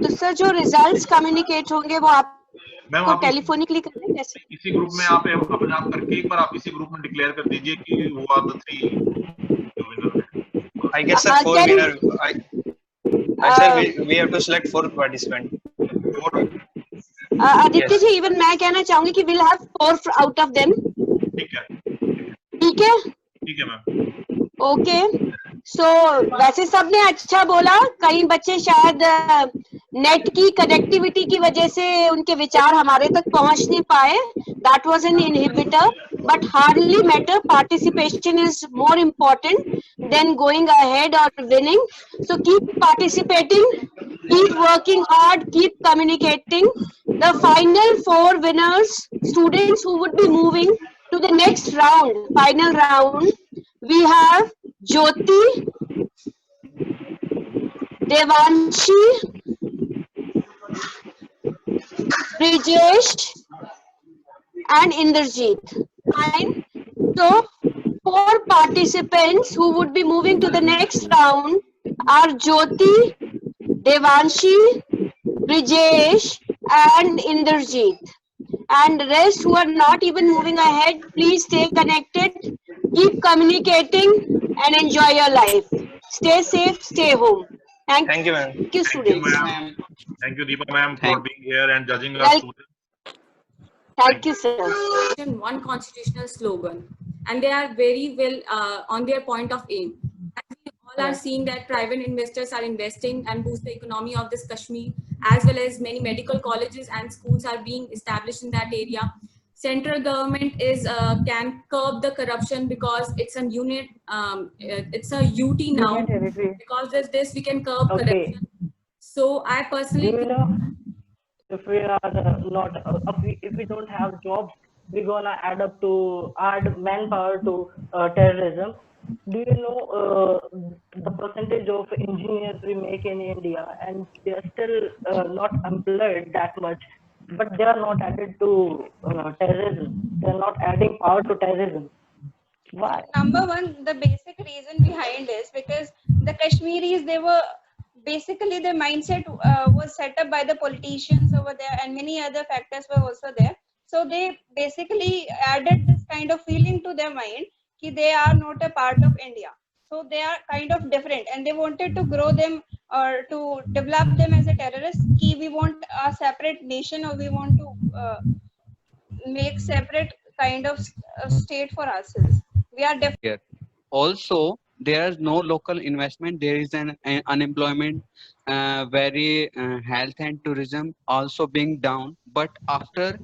तो sir जो results communicate होंगे वो आपको telephonically करना है कैसे? इसी group में आप अपने आप करके एक बार आप इसी ग्रुप में डिक्लेयर कर दीजिए कि वो are the 3 winner. I guess sir 4 winner. Sir, we have to select 4 participants. Aditya ji, even मैं कहना चाहूंगी कि we'll have 4 out of them। ठीक है, ठीक है, ठीक है मैम। ओके, सो वैसे सबने अच्छा बोला, कई बच्चे शायद नेट की कनेक्टिविटी की वजह से उनके विचार हमारे तक पहुंच नहीं पाए, that was an inhibitor, but hardly matter, participation is more important than going ahead और winning, so keep participating, keep working hard, keep communicating. The final 4 winners, students who would be moving to the next round, final round, we have Jyoti, Devanshi, Brijesh, and Indrajit. Fine. So 4 participants who would be moving to the next round are Jyoti, Devanshi, Brijesh, and Indrajit. And the rest who are not even moving ahead, please stay connected, keep communicating, and enjoy your life. Stay safe, stay home. Thank you, ma'am. Thank you, students. Thank you, Deepa ma'am, for being here and judging our students. Thank you, sir. One constitutional slogan, and they are very well on their point of aim. All are seeing that private investors are investing and boost the economy of this Kashmir, as well as many medical colleges and schools are being established in that area. Central government is can curb the corruption because it's a unit, it's a UT now. Because of this, we can curb corruption. So I personally, if we are not, if we don't have jobs, we're gonna add manpower to terrorism. Do you know the percentage of engineers we make in India, and they are still not employed that much, but they are not added to terrorism. They are not adding power to terrorism. Why? Number one, the basic reason behind is because the Kashmiris, they were basically, their mindset was set up by the politicians over there, and many other factors were also there. So they basically added this kind of feeling to their mind that they are not a part of India. So they are kind of different, and they wanted to grow them or to develop them as a terrorist. Ki we want a separate nation, or we want to make separate kind of state for ourselves. We are different. Also, there is no local investment. There is an unemployment, very health and tourism also being down. But after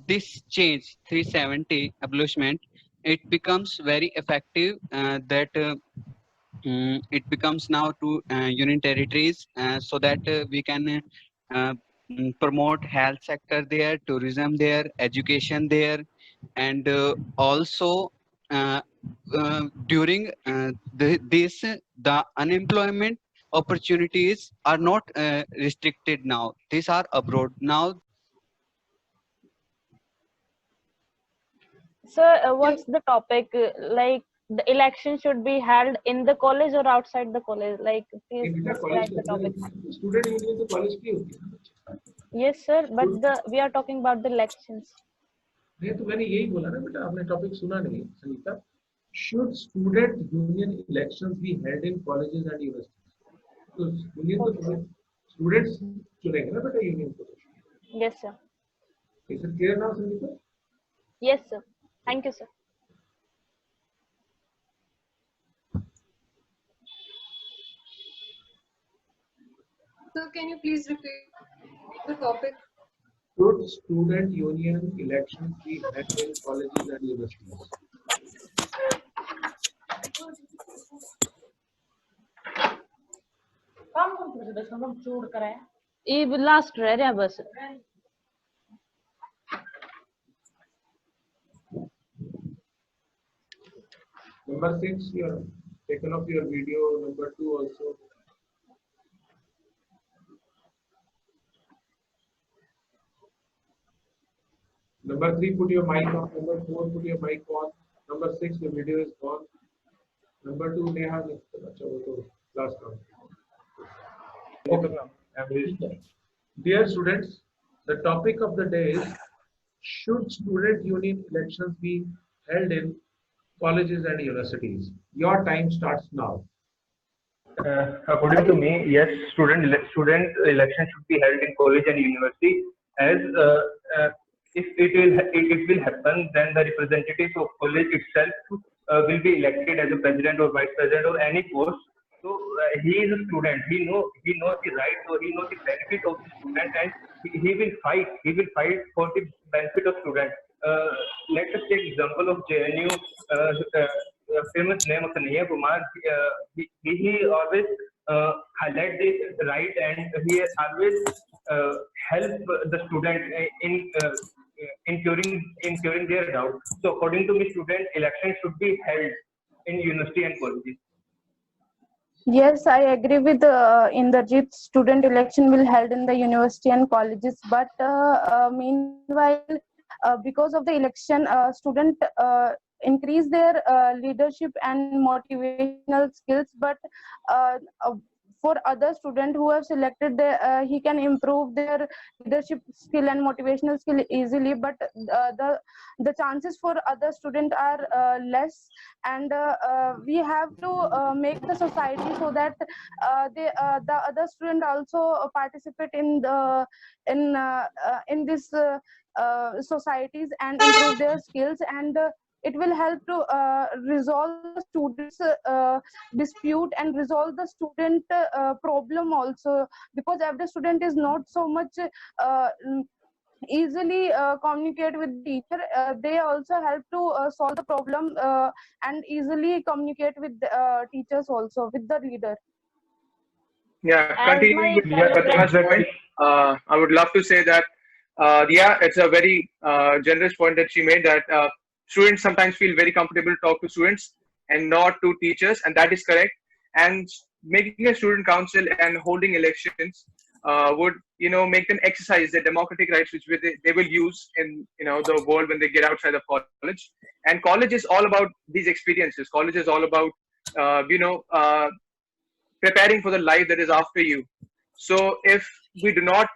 this change, 370 abolishment, it becomes very effective. It becomes now to union territories, so that we can promote health sector there, tourism there, education there, and also during the unemployment opportunities are not restricted now. These are abroad now. Sir, what's the topic? Like the election should be held in the college or outside the college? Like, please describe the topic. Student union to college की होती है। Yes, sir, but we are talking about the elections. नहीं तो मैंने यही बोला ना बेटा, आपने टॉपिक सुना नहीं Sangeeta. Should student union elections be held in colleges and universities? तो union तो students चुनेंगे ना बेटा union को। Yes, sir. Is it clear now, Sangeeta? Yes, sir. Thank you, sir. Sir, can you please repeat the topic? Should student union elections be held in colleges and universities? ये last रह रहा बस Number 6, you have taken off your video. Number 2 also. Number 3, put your mic on. Number 4, put your mic on. Number 6, the video is on. Number 2, Neha, last round. Okay. Dear students, the topic of the day is, should student union elections be held in colleges and universities? Your time starts now. According to me, yes, student election should be held in college and university, as if it will happen, then the representatives of college itself will be elected as a president or vice president or any post. So he is a student. He knows the rights, or he knows the benefit of the student, and he will fight. He will fight for the benefit of student. Let us take example of JNU. Famous name of Kanhaiya Kumar. He always highlight the right, and he always help the student in curing their doubt. So according to me, student election should be held in university and colleges. Yes, I agree with Inderjit. Student election will held in the university and colleges, but meanwhile, because of the election, student increase their leadership and motivational skills. But for other student who have selected, he can improve their leadership skill and motivational skill easily. But the chances for other student are less, and we have to make the society so that the other student also participate in this societies and improve their skills, and it will help to resolve the students dispute and resolve the student problem also, because every student is not so much easily communicate with the teacher. They also help to solve the problem and easily communicate with the teachers also, with the leader. Yeah, continuing with Fatma's point, I would love to say that yeah, it's a very generous point that she made, that students sometimes feel very comfortable to talk to students and not to teachers, and that is correct. And making a student council and holding elections would, make them exercise their democratic rights, which they will use in, the world when they get outside of college. And college is all about these experiences. College is all about, preparing for the life that is after you. So if we do not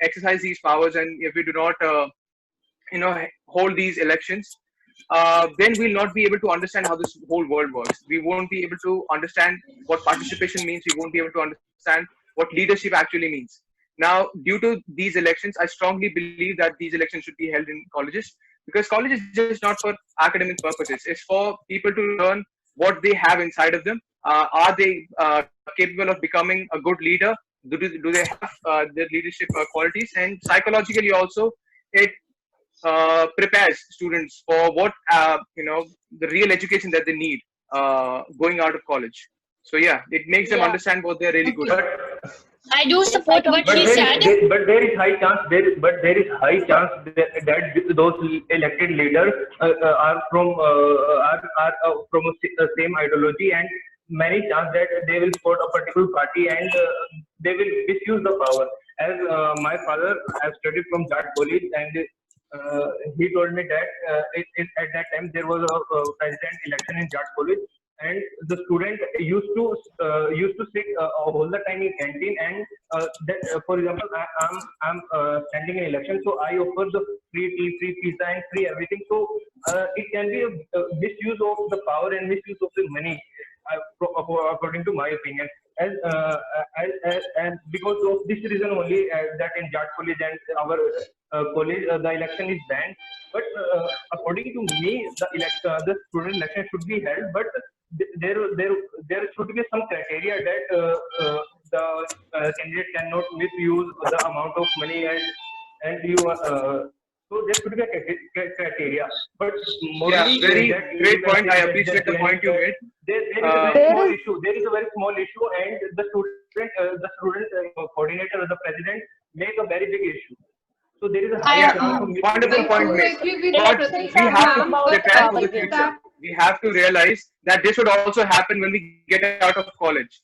exercise these powers, and if we do not, hold these elections, then we'll not be able to understand how this whole world works. We won't be able to understand what participation means. We won't be able to understand what leadership actually means. Now, due to these elections, I strongly believe that these elections should be held in colleges, because college is just not for academic purposes. It's for people to learn what they have inside of them. Are they capable of becoming a good leader? Do they have their leadership qualities? And psychologically also, it prepares students for what the real education that they need going out of college. So yeah, it makes them understand what they're really good at. I do support what she said. But there is high chance that those elected leaders are from the same ideology, and many chance that they will support a particular party, and they will misuse the power. As my father has studied from Jat College, and he told me that at that time there was a president election in Jat College, and the student used to sit all the time in canteen, and for example, I'm standing in election, so I offer the free tea, free pizza, and free everything. So it can be a misuse of the power and misuse of the money, according to my opinion. And because of this reason only, that in Jat College and our college, the election is banned. But according to me, the student election should be held, but there should be some criteria that the candidate cannot misuse the amount of money, and you so there could be a criteria. But Yeah, very great point. I appreciate the point you made. There is a very small issue. There is a very small issue, and the student coordinator or the president make a very big issue. So there is a high chance of wonderful point made. But we have to prepare for the future. We have to realize that this would also happen when we get out of college.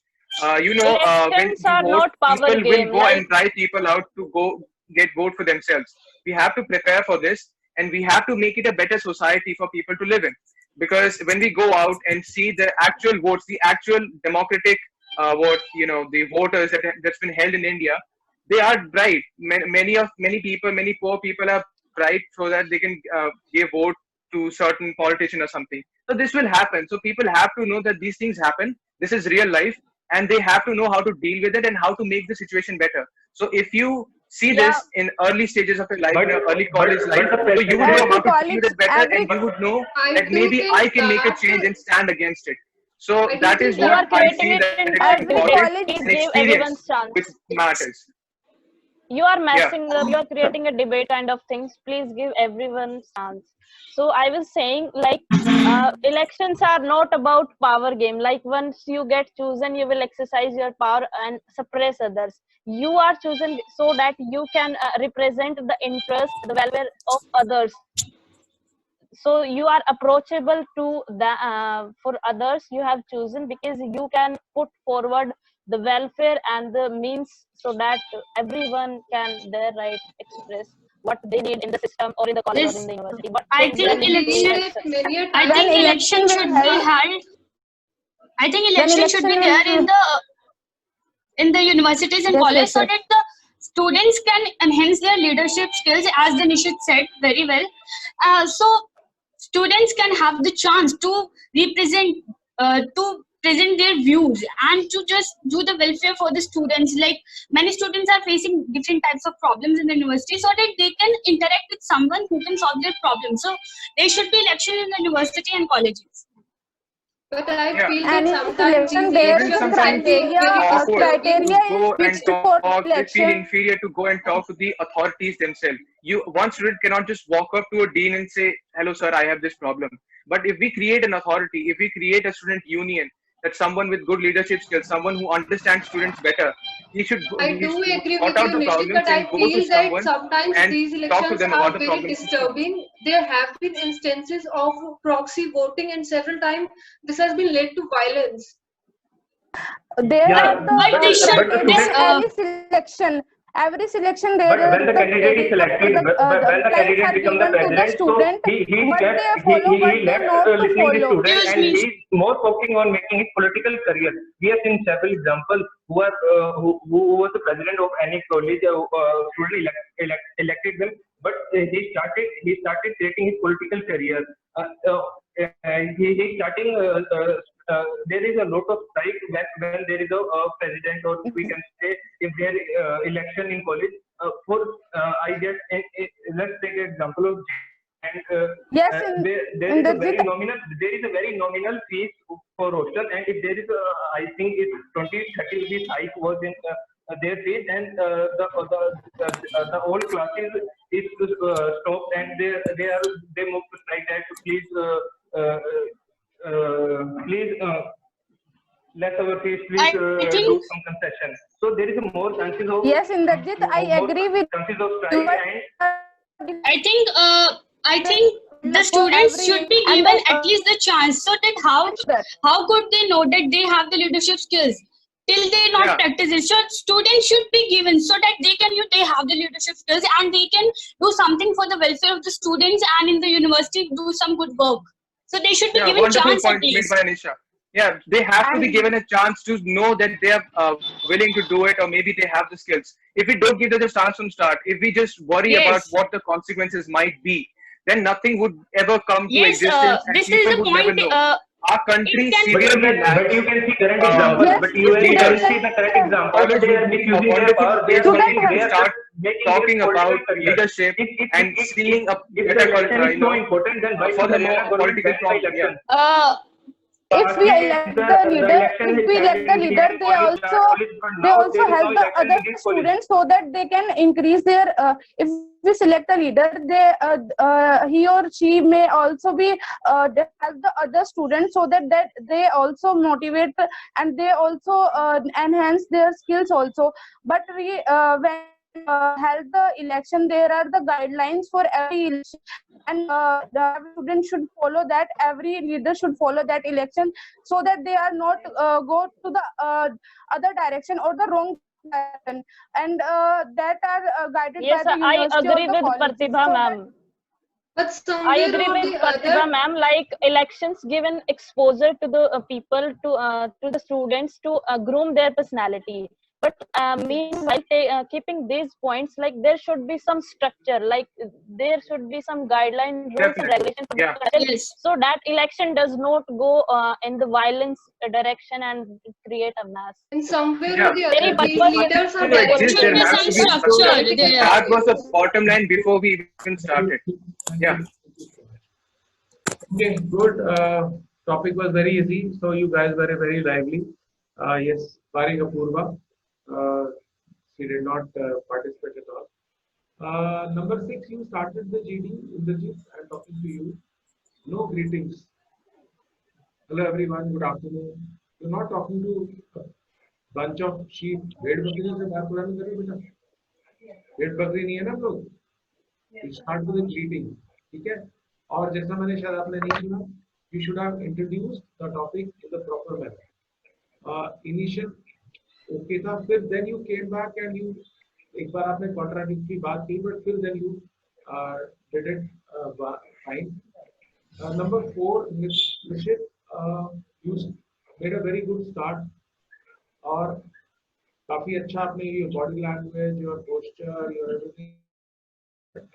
You know, when Elections are we vote, not power people game, will go like- and try people out to go get vote for themselves. We have to prepare for this, and we have to make it a better society for people to live in. Because when we go out and see the actual votes, the actual democratic vote, you know, the voters that's been held in India, they are bright. Many people, many poor people are bright so that they can give vote to certain politician or something. So this will happen. So people have to know that these things happen. This is real life, and they have to know how to deal with it and how to make the situation better. So if you see this in early stages of your life, in your early college life, so you would know how to deal with it better, and you would know that maybe I can make a change and stand against it. So that is You are what I creating feel it that in it is every important. college. An Give experience everyone's chance. which matters. You are messing up. You are creating a debate kind of things. Please give everyone chance. So I was saying, like, elections are not about power game. Like, once you get chosen, you will exercise your power and suppress others. You are chosen so that you can represent the interest, the welfare of others. So you are approachable to the for others you have chosen, because you can put forward the welfare and the means so that everyone can their right express what they need in the system or in the college or in the university. But I think election should be held. I think election should be there in the universities and colleges, so that the students can enhance their leadership skills, as the Nishit said very well. So students can have the chance to represent, to present their views and to just do the welfare for the students. Like, many students are facing different types of problems in the university, so that they can interact with someone who can solve their problems. So there should be election in the university and colleges. But I Yeah. feel And that in sometimes selection, these there is elections a can be criteria, very Awkward criteria to go is and fixed for talk. They feel election. inferior to go and talk to the authorities themselves. One student cannot just walk up to a dean and say, "Hello, sir, I have this problem." But if we create an authority, if we create a student union, that someone with good leadership skills, someone who understands students better, he should I do agree sort with out you, the Nishit, problems but I and go to feel that someone sometimes and these talk to elections them are about the very problems. disturbing. There have been instances of proxy voting, and several times this has been led to violence. There Yeah, are the but the selection. Every selection there But when the the candidate is selected, when the guidelines candidate are becomes the given to the president, so student, he but kept, they follow what he they left not to listening to follow. students, and he is more focusing on making his political career. We have seen several examples who are who was the president of any college, student elected them, but he started creating his political career. He starting. There is a lot of strike when there is a president, or we can say if there election in college. I guess let's take an example of, and Yes, there is a very nominal fees for hostel, and if there is I think it's 20-30 rupees hike was in their fees, and the whole classes is stopped, and they moved to strike that please let our fees please do some concession. So there is a more chances of Yes, Indrajit, I agree with chances of strike, and I think the students should be given at least the chance, so that how could they know that they have the leadership skills till they not practice it. So students should be given so that they have the leadership skills, and they can do something for the welfare of the students, and in the university do some good work. So they should be given Wonderful chance at point made least. by Anisha. Yeah, they have to be given a chance to know that they are willing to do it, or maybe they have the skills. If we don't give them the chance from start, if we just worry about what the consequences might be, then nothing would ever come to existence, and this is people the would never point. know. Our country but you can see current example. But you can see the current example. They are misusing their power. They are start talking about leadership and seeing a better culture. So important, then why for the Haryana political election? if we elect the leader, they also help the other students so that they can increase their. If we select a leader, he or she may also be help the other students so that they also motivate and they also enhance their skills also. But we when held the election, there are the guidelines for every election, and the student should follow that. Every leader should follow that election so that they are not go to the other direction or the wrong direction, and that are guided Yes, by the I university agree or the with college. Pratibha So ma'am. But I somewhere agree or with the Pratibha other, ma'am. Like elections given exposure to the people, to the students to groom their personality. But meanwhile, keeping these points, like there should be some structure, like there should be some guideline, rules and Definitely. regulations for Yeah. the election, so that election does not go in the violence direction and create a mass. in somewhere Yeah. or the Very other, these purpose leaders are To exist, there directing has to be structure. That was the bottom line before we even started. Yeah. Okay, good. Topic was very easy, so you guys were very lively. Yes, Parik Apurva, she did not participate at all. Number 6, you started the GD. Indrajit, I'm talking to you. No greetings. Hello everyone, good afternoon. You're not talking to a bunch of sheep. भेड़ बकरी से बात पुरानी करो बेटा. भेड़ बकरी नहीं है ना हम लोग. You start with a greeting. ठीक है? और जैसा मैंने शायद आपने नहीं सुना, you should have introduced the topic in the proper manner. Initial okay था, फिर then you came back and you एक बार आपने contradictory बात की, but फिर then you did it fine. Number 4, Nishit, you made a very good start और काफी अच्छा आपने your body language, your posture, your everything.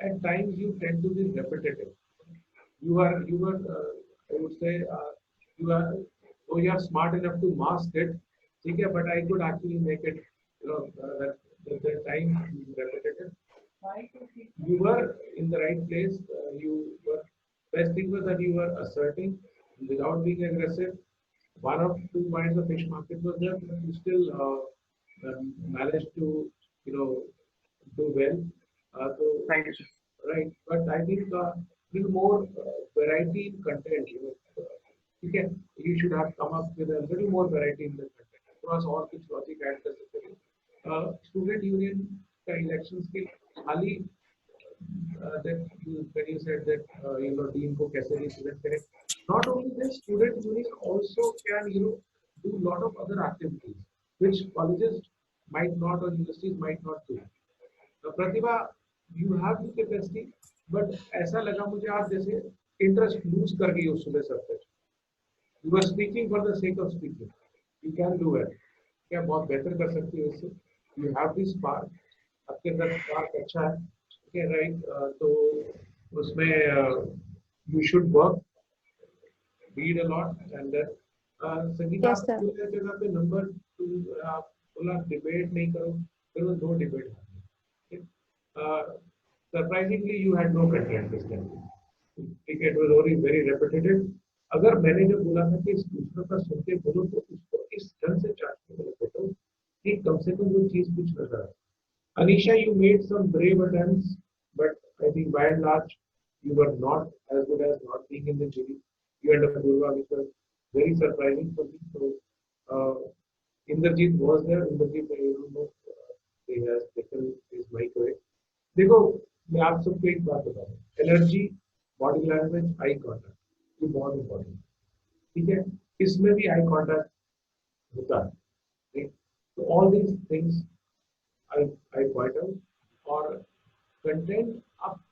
At times you tend to be repetitive. You were I would say you are smart enough to mask it, okay, but I could actually make it, the time repetitive. You were in the right place. You were, best thing was that you were asserting without being aggressive. 1 or 2 points of fish market was there, but you still managed to do well. So thank you, sir. Right, but I think little more variety in content. You should have come up with a little more variety in the content across all which logic and the student union elections के खाली that when you said that dean को कैसे represent करें. Not only this, student union also can do lot of other activities which colleges might not or universities might not do. Pratibha, you have the capacity, but ऐसा लगा मुझे आप जैसे interest lose कर गई उस सुबह सब कुछ. You were speaking for the sake of speaking. You can do it. क्या बहुत बेहतर कर सकती हो इससे? You have this spark. आपके अंदर spark अच्छा है. Okay, right? तो उसमें you should work, read a lot, and then Sangeeta आपकी जगह पे number 2 आप बोला debate नहीं करो. There was no debate. Surprisingly, you had no content this time. It was only very repetitive. अगर मैंने जो बोला था कि इस दूसरों का सुन के बोलो तो उसको इस ढंग से चार्ट में बोलो कि कम से कम वो चीज कुछ नजर आए. Anisha, you made some brave attempts, but I think by and large you were not as good as not being in the jury. You had a Purva, which was very surprising for me. So Indrajit was there. Indrajit, he has taken his mic away. देखो मैं आप सबको एक बात बता रहा हूँ. Energy, body language, eye contact, ये बहुत इंपॉर्टेंट. ठीक है, इसमें भी आई कॉन्टैक्ट होता है. तो all these things I point out. और कंटेंट आप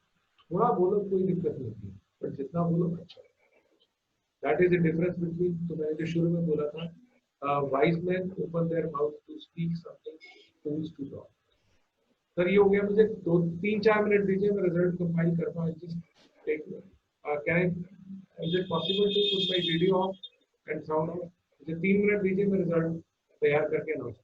थोड़ा बोलो कोई दिक्कत नहीं होती, बट जितना बोलो अच्छा. That is the difference between, तो मैंने जो शुरू में बोला था, wise man open their mouth to speak something, fools to talk. Sir ये हो गया, मुझे 2-3-4 मिनट दीजिए, मैं रिजल्ट कंपाइल करता हूँ. Just take is it possible to put my video off and sound off? मुझे 3 मिनट दीजिए, मैं रिजल्ट तैयार करके अनाउंस.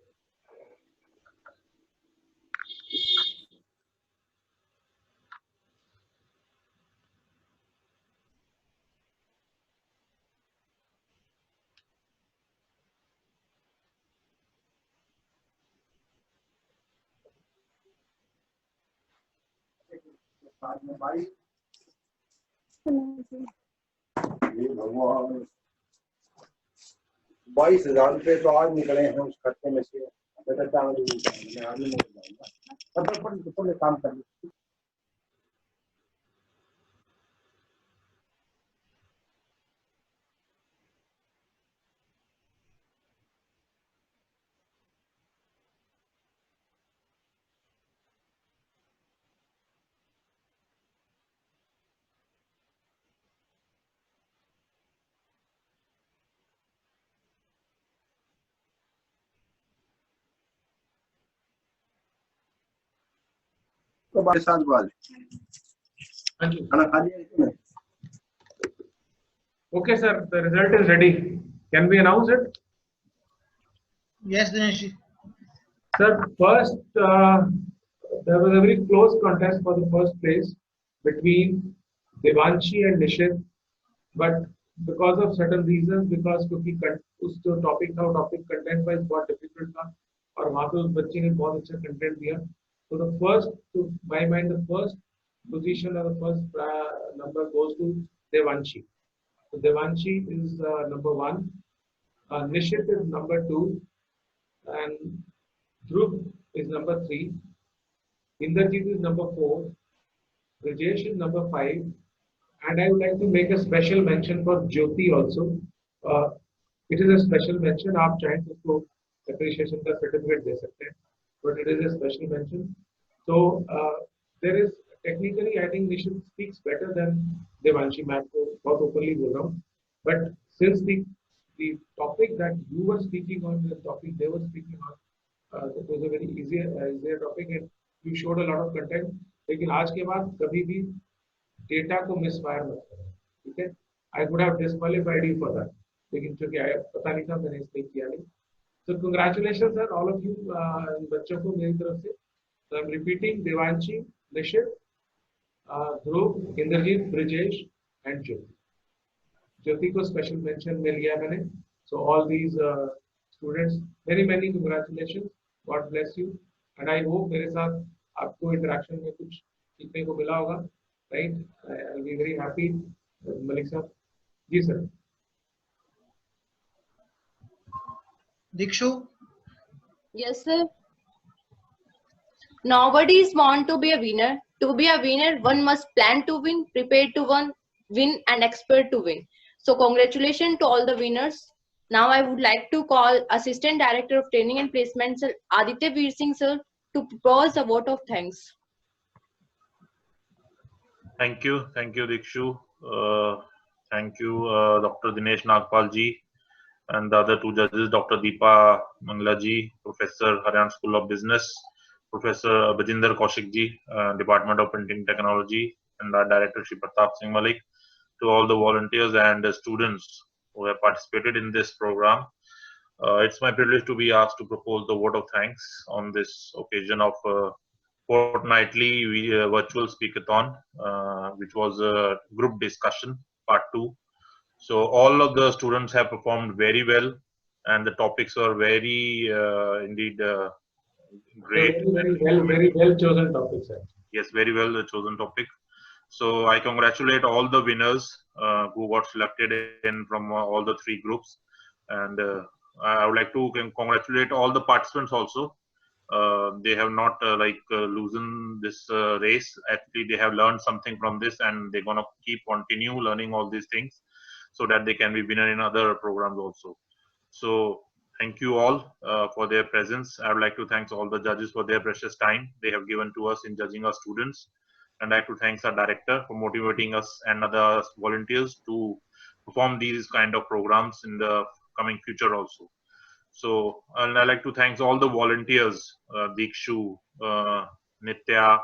भगवान 22,000 रुपये तो आज निकले हैं उस खर्चे में से। मैं आगे नहीं जाऊंगा, काम कर। तो 7 बाद खाना खा लिया? Okay, sir. The result is ready. Can we announce it? Yes, Dinesh. Sir, first there was a very close contest for the first place between Devanshi and Nishit, but because of certain reasons, because क्योंकि उस जो topic था, topic content wise बहुत difficult था, और वहाँ पे उस बच्चे ने बहुत अच्छा content दिया. So the first, to my mind, the first position or the first number goes to Devanshi. So Devanshi is number 1, Nishit is number 2, and Dhruv is number 3, Indrajit is number 4, Rajesh is number 5, and I would like to make a special mention for Jyoti also. It is a special mention. आप चाहें तो उसको appreciation का certificate दे सकते हैं, but it is a special mention. So there is technically, I think Nishit speaks better than Devanshi. मैं आपको बहुत openly बोल रहा हूँ. But since the topic that you were speaking on, the topic they were speaking on, it was a very easier topic, and you showed a lot of content. लेकिन आज के बाद कभी भी data को misfire मत करो, ठीक है? I could have disqualified you for that, लेकिन चूंकि पता नहीं था, मैंने इसलिए किया नहीं. So congratulations, sir, all of you, बच्चों को मेरी तरफ से. So I'm repeating: Devanshi, Nishit, Dhruv, Indrajit, Brijesh, and Jyoti. Jyoti को special mention मिल गया मैंने. So all these students, many congratulations. God bless you. And I hope मेरे साथ आपको interaction में कुछ सीखने को मिला होगा, right? I'll be very happy. Malik sir, ji sir. Dikshu. Yes, sir. Nobody's want to be a winner. To be a winner, one must plan to win, prepare to win, and expert to win. So congratulations to all the winners. Now I would like to call Assistant Director of Training and Placement, Sir Aditya Veer Singh, sir, to propose a vote of thanks. Thank you, Dikshu. Thank you, Dr. Dinesh Nagpal ji, and the other 2 judges, Dr. Deepa Mangla ji, Professor, Haryana School of Business, Professor Bajinder Kaushik ji, Department of Printing Technology, and our Director Shri Pratap Singh Malik, to all the volunteers and the students who have participated in this program. It's my privilege to be asked to propose the vote of thanks on this occasion of fortnightly virtual speakathon, which was a group discussion, part 2. So all of the students have performed very well, and the topics were very indeed great. Very well chosen topics, sir. Yes, very well chosen topic. So I congratulate all the winners who got selected in from all the 3 groups, and I would like to congratulate all the participants also. They have not loosened this race. Actually, they have learned something from this, and they're gonna continue learning all these things, so that they can be winner in other programs also. So thank you all for their presence. I would like to thank all the judges for their precious time they have given to us in judging our students. And I'd like to thank our director for motivating us and other volunteers to perform these kind of programs in the coming future also. So, and I'd like to thank all the volunteers, Dikshu, Nitya,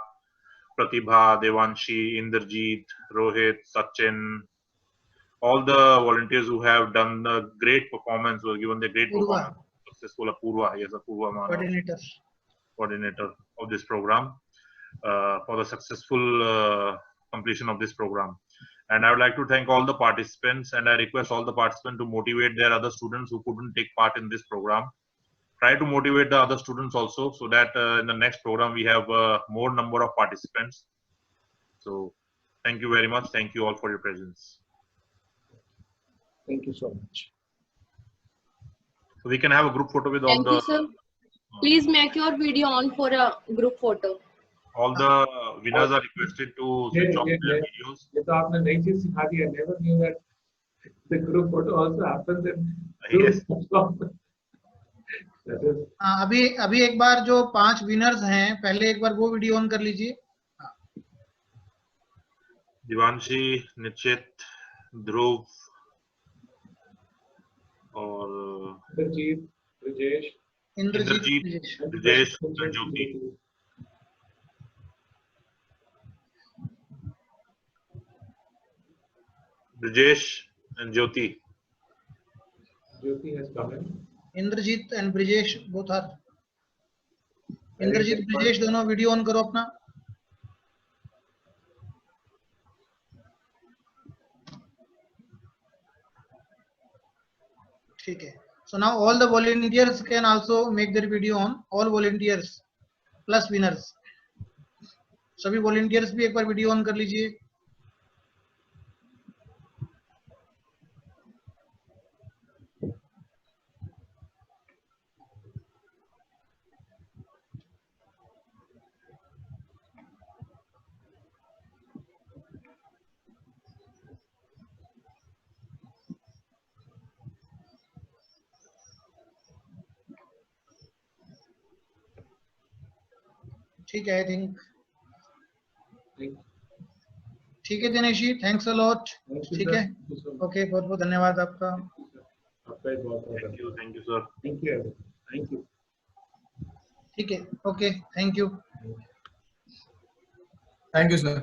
Pratibha, Devanshi, Indrajit, Rohit, Sachin, all the volunteers who have done the great performance, who have given the great performance, successful Apurva, yes, Apurva coordinator of this program, for the successful completion of this program. And I would like to thank all the participants, and I request all the participants to motivate their other students who couldn't take part in this program. Try to motivate the other students also, so that in the next program we have more number of participants. So thank you very much. Thank you all for your presence. Thank you so much. So we can have a group photo with all Thank the you, sir. Please make your video on for a group photo. all the winners are requested to switch off their videos. ये तो आपने नई चीज सिखा दी. I never knew that the group photo also happens in Yes. अभी एक बार जो 5 winners हैं पहले एक बार वो वीडियो ऑन कर लीजिए. दिवांशी, निश्चित, ध्रुव और Indrajeet, Brijesh, Brijesh, Jyoti. Brijesh and Jyoti. Jyoti has come in. Indrajeet and Brijesh both are. Indrajeet Brijesh दोनों वीडियो ऑन करो अपना. ठीक है. So now all the volunteers can also make their video on. All volunteers plus winners. सभी volunteers भी एक बार वीडियो ऑन कर लीजिए. ठीक है. आई थिंक ठीक है Dinesh ji. Thanks a lot. ठीक है. ओके. बहुत बहुत धन्यवाद आपका. Thank you sir. Thank you. Thank you. ठीक है. Okay. Thank you. Thank you sir.